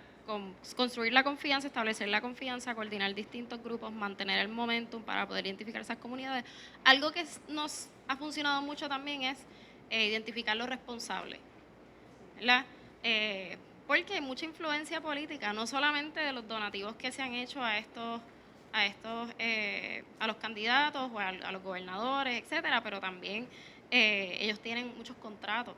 Construir la confianza, establecer la confianza, coordinar distintos grupos, mantener el momentum para poder identificar esas comunidades. Algo que nos ha funcionado mucho también es identificar los responsables, ¿verdad? Porque hay mucha influencia política, no solamente de los donativos que se han hecho a los candidatos o a los gobernadores, etcétera, pero también ellos tienen muchos contratos.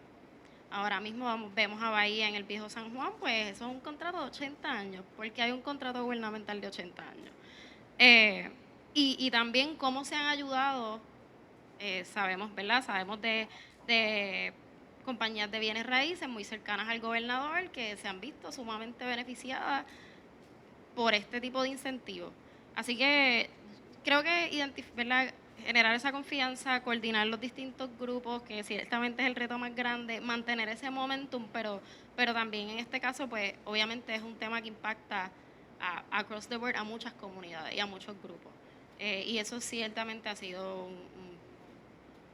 Ahora mismo vemos a Bahía en el Viejo San Juan, pues eso es un contrato de 80 años, porque hay un contrato gubernamental de 80 años. Y también cómo se han ayudado, sabemos, ¿verdad? Sabemos de compañías de bienes raíces muy cercanas al gobernador que se han visto sumamente beneficiadas por este tipo de incentivos. Así que creo que ¿verdad? Generar esa confianza, coordinar los distintos grupos, que ciertamente es el reto más grande, mantener ese momentum, pero también en este caso, pues obviamente es un tema que impacta across the board a muchas comunidades y a muchos grupos. Y eso ciertamente ha sido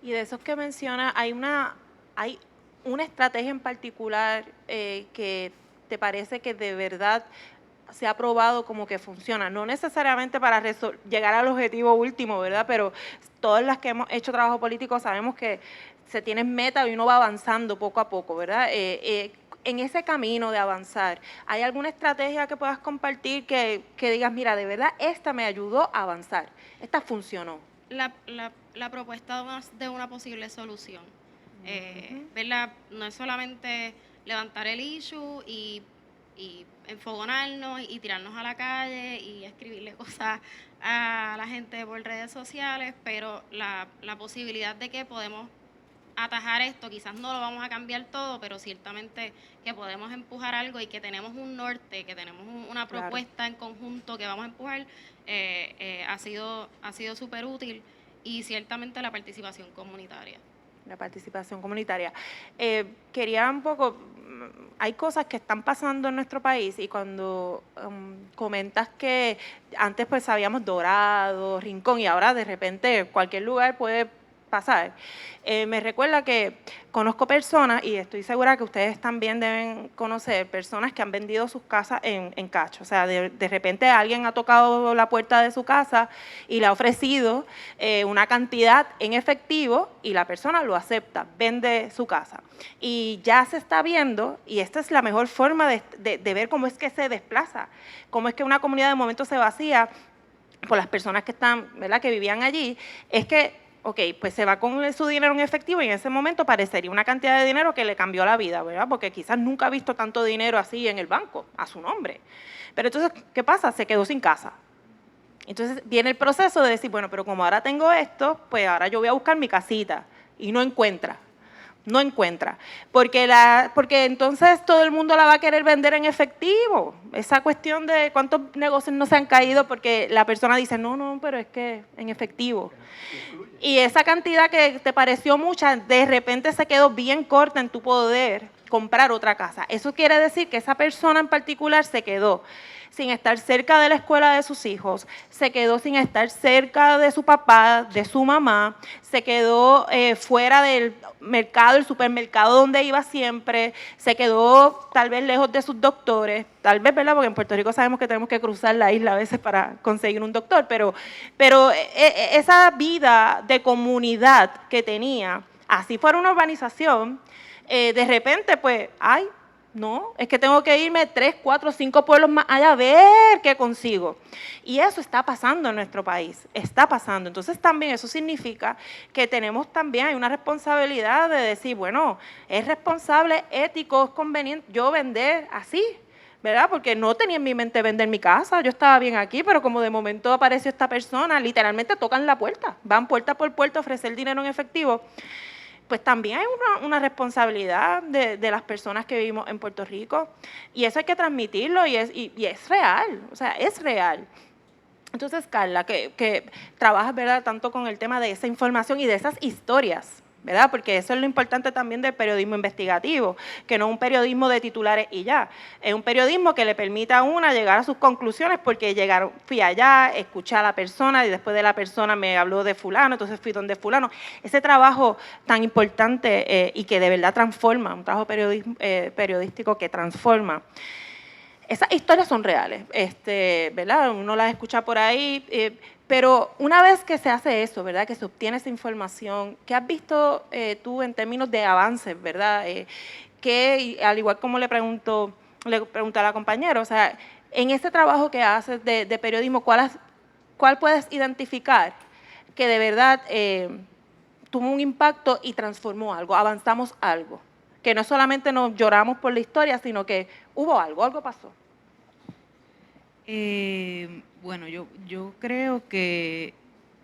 Y de esos que menciona, hay una estrategia en particular que te parece que de verdad se ha probado como que funciona, no necesariamente para llegar al objetivo último, ¿verdad? Pero todas las que hemos hecho trabajo político sabemos que se tienen meta y uno va avanzando poco a poco, ¿verdad? En ese camino de avanzar, ¿hay alguna estrategia que puedas compartir que digas, mira, de verdad esta me ayudó a avanzar, esta funcionó? La propuesta de una posible solución, ¿verdad? No es solamente levantar el issue y enfogonarnos y tirarnos a la calle y escribirle cosas a la gente por redes sociales, pero la posibilidad de que podemos atajar esto, quizás no lo vamos a cambiar todo, pero ciertamente que podemos empujar algo y que tenemos un norte, que tenemos una propuesta en conjunto que vamos a empujar, ha sido súper útil, y ciertamente la participación comunitaria. La participación comunitaria. Quería un poco, hay cosas que están pasando en nuestro país y cuando comentas que antes pues sabíamos Dorado, Rincón y ahora de repente cualquier lugar puede pasar. Me recuerda que conozco personas, y estoy segura que ustedes también deben conocer, personas que han vendido sus casas en cash. O sea, de repente alguien ha tocado la puerta de su casa y le ha ofrecido una cantidad en efectivo y la persona lo acepta, vende su casa. Y ya se está viendo, y esta es la mejor forma de ver cómo es que se desplaza, cómo es que una comunidad de momento se vacía por las personas que están, ¿verdad?, que vivían allí, es que ok, pues se va con su dinero en efectivo y en ese momento parecería una cantidad de dinero que le cambió la vida, ¿verdad? Porque quizás nunca ha visto tanto dinero así en el banco, a su nombre. Pero entonces, ¿qué pasa? Se quedó sin casa. Entonces viene el proceso de decir, bueno, pero como ahora tengo esto, pues ahora yo voy a buscar mi casita y no encuentra. Porque entonces todo el mundo la va a querer vender en efectivo. Esa cuestión de cuántos negocios no se han caído porque la persona dice, no, pero es que en efectivo. Y esa cantidad que te pareció mucha, de repente se quedó bien corta en tu poder comprar otra casa. Eso quiere decir que esa persona en particular se quedó sin estar cerca de la escuela de sus hijos, se quedó sin estar cerca de su papá, de su mamá, se quedó fuera del mercado, el supermercado donde iba siempre, se quedó tal vez lejos de sus doctores, tal vez, ¿verdad? Porque en Puerto Rico sabemos que tenemos que cruzar la isla a veces para conseguir un doctor, pero esa vida de comunidad que tenía, así fuera una urbanización, de repente, pues, no, es que tengo que irme 3, 4, 5 pueblos más allá a ver qué consigo. Y eso está pasando en nuestro país, está pasando. Entonces también eso significa que tenemos también, hay una responsabilidad de decir, bueno, es responsable, ético, es conveniente yo vender así, ¿verdad? Porque no tenía en mi mente vender mi casa, yo estaba bien aquí, pero como de momento apareció esta persona, literalmente tocan la puerta, van puerta por puerta a ofrecer dinero en efectivo. Pues también hay una responsabilidad de las personas que vivimos en Puerto Rico y eso hay que transmitirlo y es real, o sea, es real. Entonces, Carla, que trabajas, ¿verdad?, tanto con el tema de esa información y de esas historias, ¿verdad? Porque eso es lo importante también del periodismo investigativo, que no es un periodismo de titulares y ya. Es un periodismo que le permita a una llegar a sus conclusiones porque fui allá, escuché a la persona y después de la persona me habló de fulano, entonces fui donde fulano. Ese trabajo tan importante y que de verdad transforma, un trabajo periodístico que transforma. Esas historias son reales, ¿verdad? Uno las escucha por ahí, pero una vez que se hace eso, ¿verdad?, que se obtiene esa información, ¿qué has visto tú en términos de avances, ¿verdad? Que, al igual como le pregunté a la compañera, o sea, en ese trabajo que haces de periodismo, ¿cuál puedes identificar que de verdad tuvo un impacto y transformó algo, avanzamos algo? Que no solamente nos lloramos por la historia, sino que hubo algo pasó. Bueno, yo creo que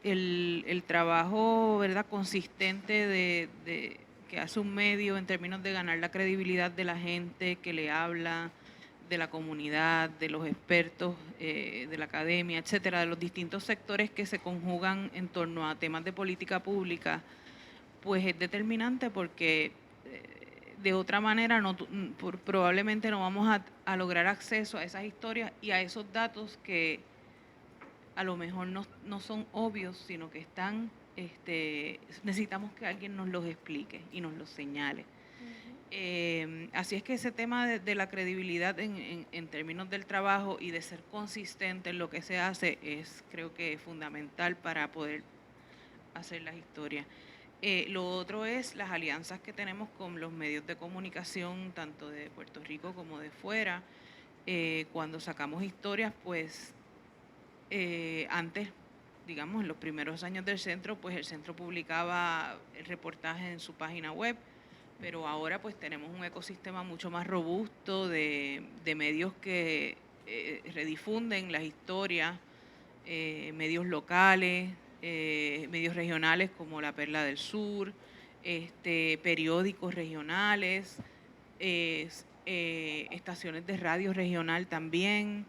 el trabajo, ¿verdad?, consistente que hace un medio en términos de ganar la credibilidad de la gente que le habla, de la comunidad, de los expertos, de la academia, etcétera, de los distintos sectores que se conjugan en torno a temas de política pública, pues es determinante porque de otra manera probablemente no vamos a lograr acceso a esas historias y a esos datos que a lo mejor no son obvios, sino que están, necesitamos que alguien nos los explique y nos los señale. Así es que ese tema de la credibilidad en términos del trabajo y de ser consistente en lo que se hace es, creo que, fundamental para poder hacer las historias. Lo otro es las alianzas que tenemos con los medios de comunicación, tanto de Puerto Rico como de fuera. Cuando sacamos historias, pues antes, digamos, en los primeros años del centro, pues el centro publicaba el reportaje en su página web, pero ahora pues tenemos un ecosistema mucho más robusto de medios que redifunden las historias, medios locales, medios regionales como La Perla del Sur, periódicos regionales, estaciones de radio regional también,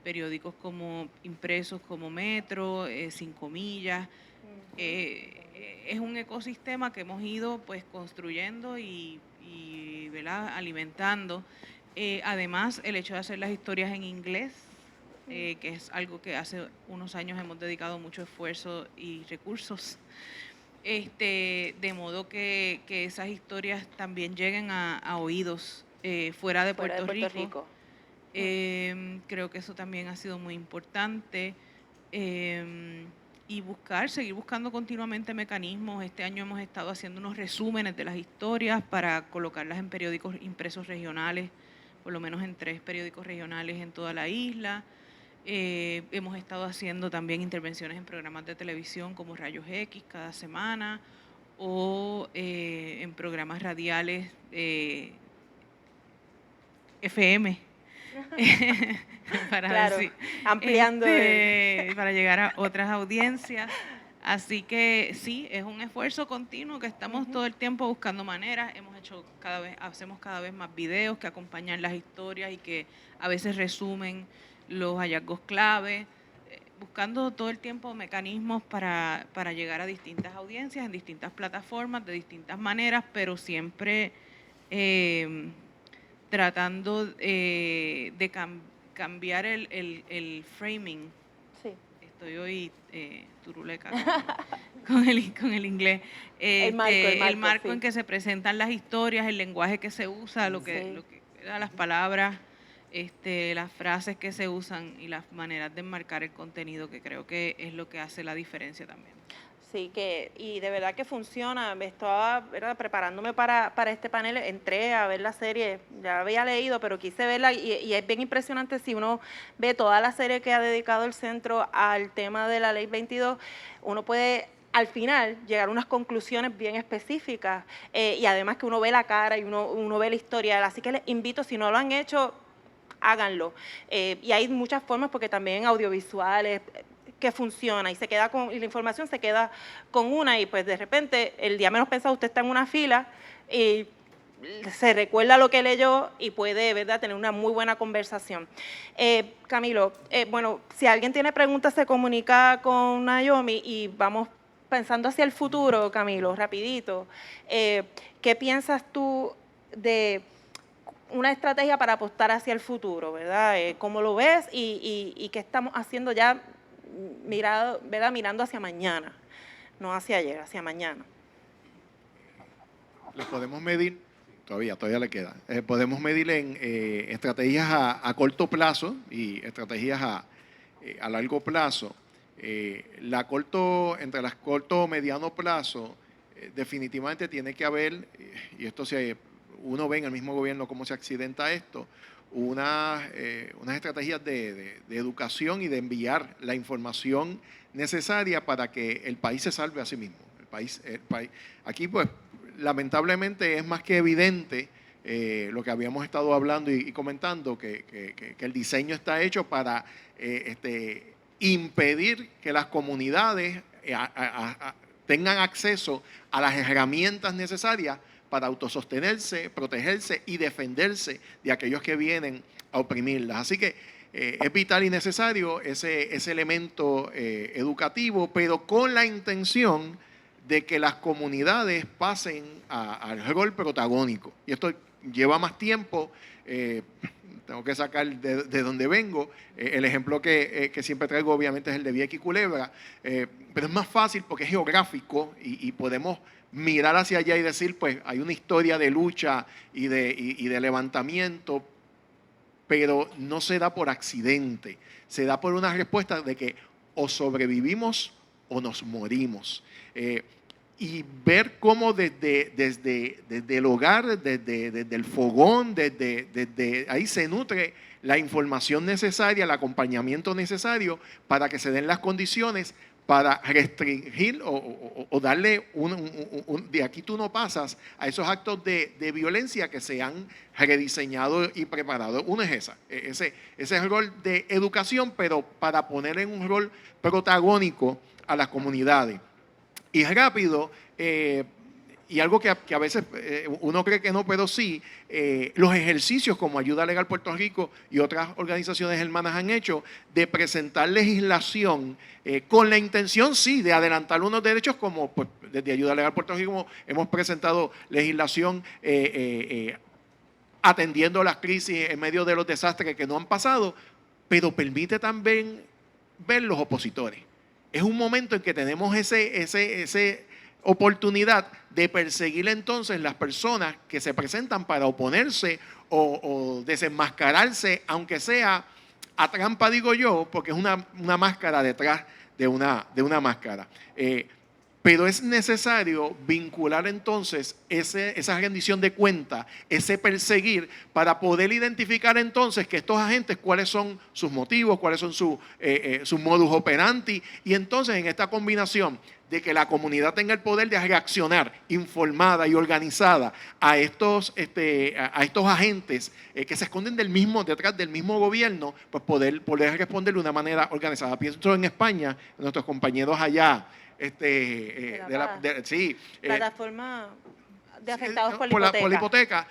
periódicos como impresos como Metro, 5 Millas. Es un ecosistema que hemos ido pues construyendo y ¿verdad?, alimentando. Además, el hecho de hacer las historias en inglés, que es algo que hace unos años hemos dedicado mucho esfuerzo y recursos, de modo que esas historias también lleguen a oídos fuera de Puerto Rico. Creo que eso también ha sido muy importante. Y seguir buscando continuamente mecanismos. Este año hemos estado haciendo unos resúmenes de las historias para colocarlas en periódicos impresos regionales, por lo menos en 3 periódicos regionales en toda la isla. Hemos estado haciendo también intervenciones en programas de televisión como Rayos X cada semana o en programas radiales FM. Para claro, ampliando para llegar a otras audiencias. Así que sí, es un esfuerzo continuo que estamos todo el tiempo buscando maneras. Hacemos cada vez más videos que acompañan las historias y que a veces resumen los hallazgos clave, buscando todo el tiempo mecanismos para llegar a distintas audiencias en distintas plataformas, de distintas maneras, pero siempre tratando de cambiar el framing. Sí. Estoy hoy turuleca con el inglés. El marco sí, en que se presentan las historias, el lenguaje que se usa, las palabras, las frases que se usan y las maneras de enmarcar el contenido, que creo que es lo que hace la diferencia también. Sí, y de verdad que funciona. Estaba, ¿verdad?, preparándome para este panel, entré a ver la serie, ya había leído, pero quise verla y es bien impresionante si uno ve toda la serie que ha dedicado el centro al tema de la Ley 22, uno puede al final llegar a unas conclusiones bien específicas y además que uno ve la cara y uno ve la historia, así que les invito, si no lo han hecho, háganlo. Y hay muchas formas porque también audiovisuales, que funciona y la información se queda con una y pues de repente el día menos pensado usted está en una fila y se recuerda lo que leyó y puede, ¿verdad?, tener una muy buena conversación. Camilo, bueno, si alguien tiene preguntas se comunica con Naomi y vamos pensando hacia el futuro, Camilo, rapidito. ¿Qué piensas tú de una estrategia para apostar hacia el futuro, ¿verdad? ¿Cómo lo ves y qué estamos haciendo ya ¿verdad?, mirando hacia mañana, no hacia ayer, hacia mañana? Lo podemos medir, todavía le queda, podemos medir en estrategias a corto plazo y estrategias a largo plazo. Entre las corto mediano plazo, definitivamente tiene que haber, y esto uno ve en el mismo gobierno cómo se accidenta esto, unas estrategias de educación y de enviar la información necesaria para que el país se salve a sí mismo. El país, aquí pues lamentablemente es más que evidente lo que habíamos estado hablando y comentando, que el diseño está hecho para impedir que las comunidades tengan acceso a las herramientas necesarias para autosostenerse, protegerse y defenderse de aquellos que vienen a oprimirlas. Así que es vital y necesario ese elemento educativo, pero con la intención de que las comunidades pasen al rol protagónico. Y esto lleva más tiempo, tengo que sacar de donde vengo. El ejemplo que siempre traigo obviamente es el de Vieques y Culebra, pero es más fácil porque es geográfico y podemos mirar hacia allá y decir, pues hay una historia de lucha y de levantamiento, pero no se da por accidente, se da por una respuesta de que o sobrevivimos o nos morimos. Y ver cómo desde el hogar, desde el fogón, desde ahí se nutre la información necesaria, el acompañamiento necesario para que se den las condiciones para restringir o darle de aquí tú no pasas a esos actos de violencia que se han rediseñado y preparado. Uno es ese es el rol de educación, pero para poner en un rol protagónico a las comunidades. Y rápido, y algo que a veces uno cree que no, pero sí, los ejercicios como Ayuda Legal Puerto Rico y otras organizaciones hermanas han hecho de presentar legislación con la intención, sí, de adelantar unos derechos, como pues, desde Ayuda Legal Puerto Rico hemos presentado legislación atendiendo las crisis en medio de los desastres que no han pasado, pero permite también ver los opositores. Es un momento en que tenemos esa oportunidad de perseguir entonces las personas que se presentan para oponerse o desenmascararse, aunque sea a trampa, digo yo, porque es una máscara detrás de una máscara. Pero es necesario vincular entonces esa rendición de cuenta, ese perseguir, para poder identificar entonces que estos agentes, cuáles son sus motivos, cuáles son sus modus operandi, y entonces en esta combinación de que la comunidad tenga el poder de reaccionar informada y organizada a estos agentes que se esconden detrás del mismo gobierno, pues poder responder de una manera organizada. Pienso en España, nuestros compañeros allá, plataforma de afectados por la hipoteca,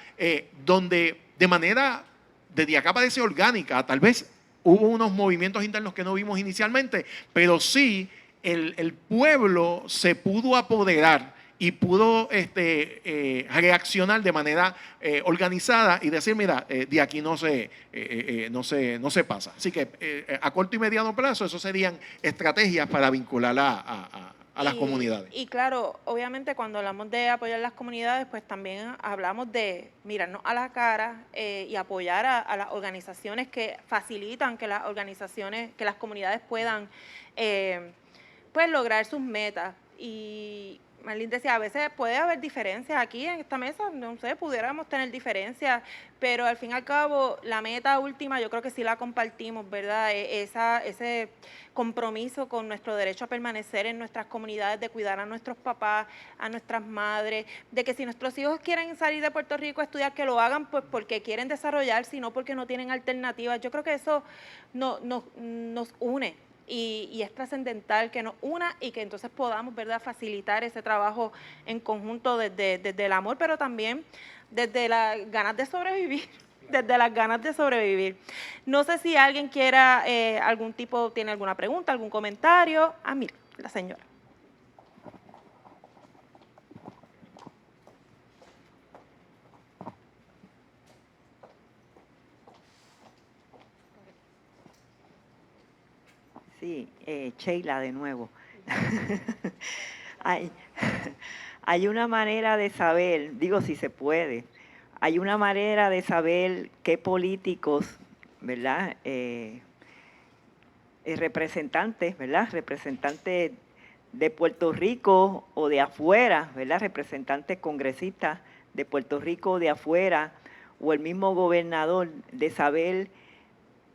donde de manera, desde acá parece orgánica, tal vez hubo unos movimientos internos que no vimos inicialmente, pero sí el pueblo se pudo apoderar y pudo reaccionar de manera organizada y decir, mira, de aquí no se pasa. Así que a corto y mediano plazo, eso serían estrategias para vincular a las comunidades. Y claro, obviamente cuando hablamos de apoyar las comunidades, pues también hablamos de mirarnos a la cara y apoyar a las organizaciones que facilitan que las comunidades puedan pues lograr sus metas. Y Marlene decía, a veces puede haber diferencias aquí en esta mesa, no sé, pudiéramos tener diferencias, pero al fin y al cabo la meta última yo creo que sí la compartimos, ¿verdad? Ese compromiso con nuestro derecho a permanecer en nuestras comunidades, de cuidar a nuestros papás, a nuestras madres, de que si nuestros hijos quieren salir de Puerto Rico a estudiar, que lo hagan pues porque quieren desarrollarse y no porque no tienen alternativas. Yo creo que eso nos une. y es trascendental que nos una y que entonces podamos, ¿verdad?, facilitar ese trabajo en conjunto desde el amor, pero también desde las ganas de sobrevivir. Desde las ganas de sobrevivir. No sé si alguien quiera tiene alguna pregunta, algún comentario. Mira, la señora. Sí, Sheila de nuevo. hay, hay una manera de saber, digo si se puede, hay una manera de saber qué políticos, ¿verdad? Representantes, ¿verdad? Representantes de Puerto Rico o de afuera, ¿verdad? Representantes congresistas de Puerto Rico o de afuera, o el mismo gobernador, de saber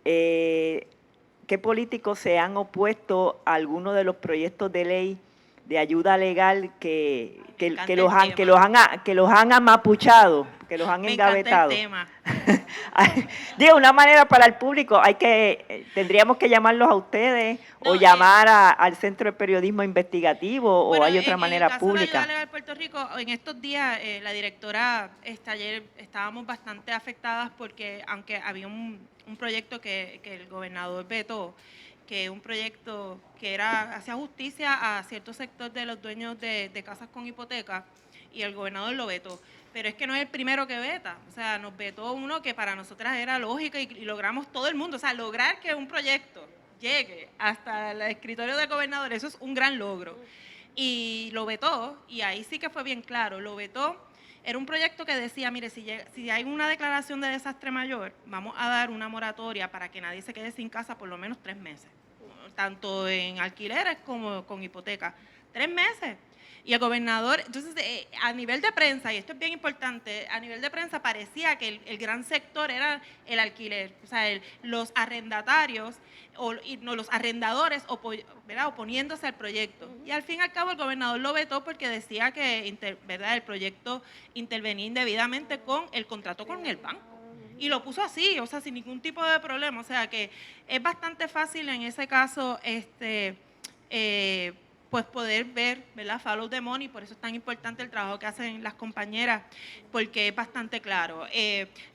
qué políticos se han opuesto a alguno de los proyectos de ley de ayuda legal que los han amapuchado, que los han engavetado. Me encanta el tema. Digo, una manera para el público, tendríamos que llamarlos a ustedes o llamar al Centro de Periodismo Investigativo, bueno, o hay otra manera en el caso pública. de la ayuda legal Puerto Rico, en estos días la directora, ayer estábamos bastante afectadas porque aunque había un proyecto que el gobernador vetó, que es un proyecto que hacía justicia a cierto sector de los dueños de casas con hipoteca, y el gobernador lo vetó. Pero es que no es el primero que veta, o sea, nos vetó uno que para nosotras era lógico y logramos todo el mundo, o sea, lograr que un proyecto llegue hasta el escritorio del gobernador, eso es un gran logro. Y lo vetó, y ahí sí que fue bien claro, lo vetó. Era un proyecto que decía, mire, si hay una declaración de desastre mayor, vamos a dar una moratoria para que nadie se quede sin casa por lo menos 3 meses, tanto en alquileres como con hipoteca. 3 meses. Y el gobernador, entonces, a nivel de prensa, y esto es bien importante, a nivel de prensa parecía que el gran sector era el alquiler, o sea, los arrendatarios, los arrendadores, ¿verdad?, oponiéndose al proyecto. Y al fin y al cabo el gobernador lo vetó porque decía que, ¿verdad?, el proyecto intervenía indebidamente con el contrato con el banco. Y lo puso así, o sea, sin ningún tipo de problema. O sea, que es bastante fácil en ese caso, pues poder ver, ¿verdad?, follow the money. Por eso es tan importante el trabajo que hacen las compañeras, porque es bastante claro.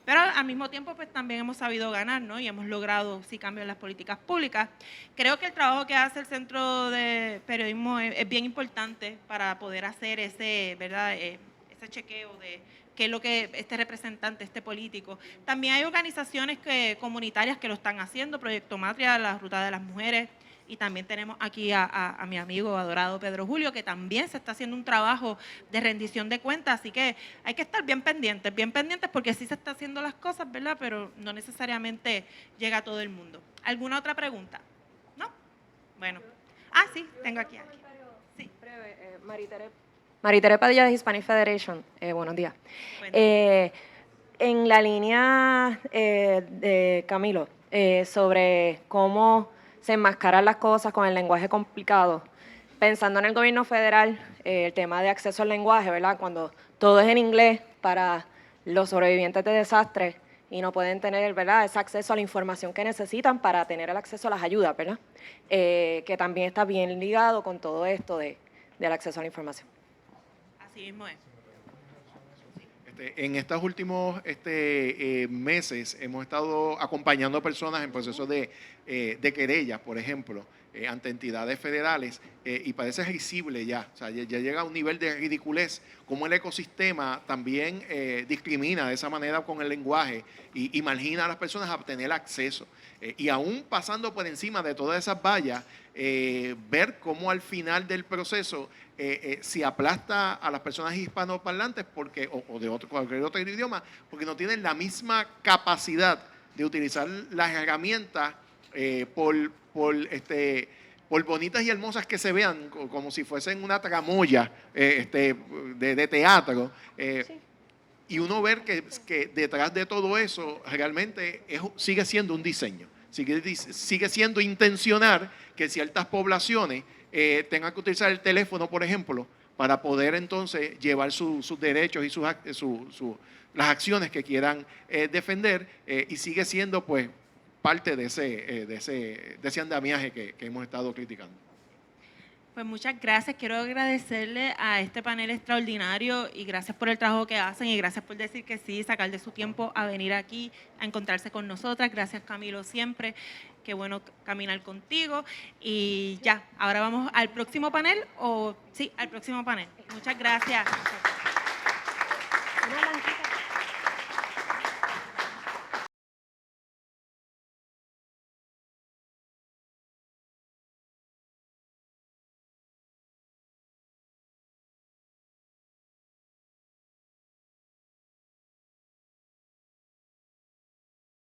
Pero al mismo tiempo, pues también hemos sabido ganar, ¿no? Y hemos logrado, sí, cambios en las políticas públicas. Creo que el trabajo que hace el Centro de Periodismo es bien importante para poder hacer ese, ¿verdad?, ese chequeo de qué es lo que este representante, este político. También hay organizaciones comunitarias que lo están haciendo, Proyecto Matria, la Ruta de las Mujeres, y también tenemos aquí a mi amigo adorado Pedro Julio, que también se está haciendo un trabajo de rendición de cuentas, así que hay que estar bien pendientes porque sí se está haciendo las cosas, ¿verdad?, pero no necesariamente llega a todo el mundo. ¿Alguna otra pregunta? ¿No? Bueno. Sí, tengo aquí. Sí. Maritere Padilla de Hispanic Federation. Buenos días. En la línea de Camilo, sobre cómo se enmascaran las cosas con el lenguaje complicado, pensando en el gobierno federal, el tema de acceso al lenguaje, ¿verdad?, cuando todo es en inglés para los sobrevivientes de desastres y no pueden tener, ¿verdad?, ese acceso a la información que necesitan para tener el acceso a las ayudas, ¿verdad?, que también está bien ligado con todo esto del acceso a la información. Así mismo es. En estos últimos meses hemos estado acompañando a personas en procesos de querellas, por ejemplo, ante entidades federales, y parece risible ya, o sea, ya llega a un nivel de ridiculez, como el ecosistema también discrimina de esa manera con el lenguaje y margina a las personas a obtener acceso. Y aún pasando por encima de todas esas vallas, ver cómo al final del proceso se aplasta a las personas hispanoparlantes o de cualquier otro idioma, porque no tienen la misma capacidad de utilizar las herramientas por bonitas y hermosas que se vean, como si fuesen una tramoya de teatro. Y uno ver que detrás de todo eso realmente sigue siendo un diseño, sigue siendo intencional que ciertas poblaciones tengan que utilizar el teléfono, por ejemplo, para poder entonces llevar sus derechos y las acciones que quieran defender, y sigue siendo pues parte de ese andamiaje que hemos estado criticando. Pues muchas gracias. Quiero agradecerle a este panel extraordinario y gracias por el trabajo que hacen y gracias por decir que sí, sacar de su tiempo a venir aquí, a encontrarse con nosotras. Gracias, Camilo, siempre. Qué bueno caminar contigo. Y ya, ahora vamos al próximo panel, al próximo panel. Muchas gracias.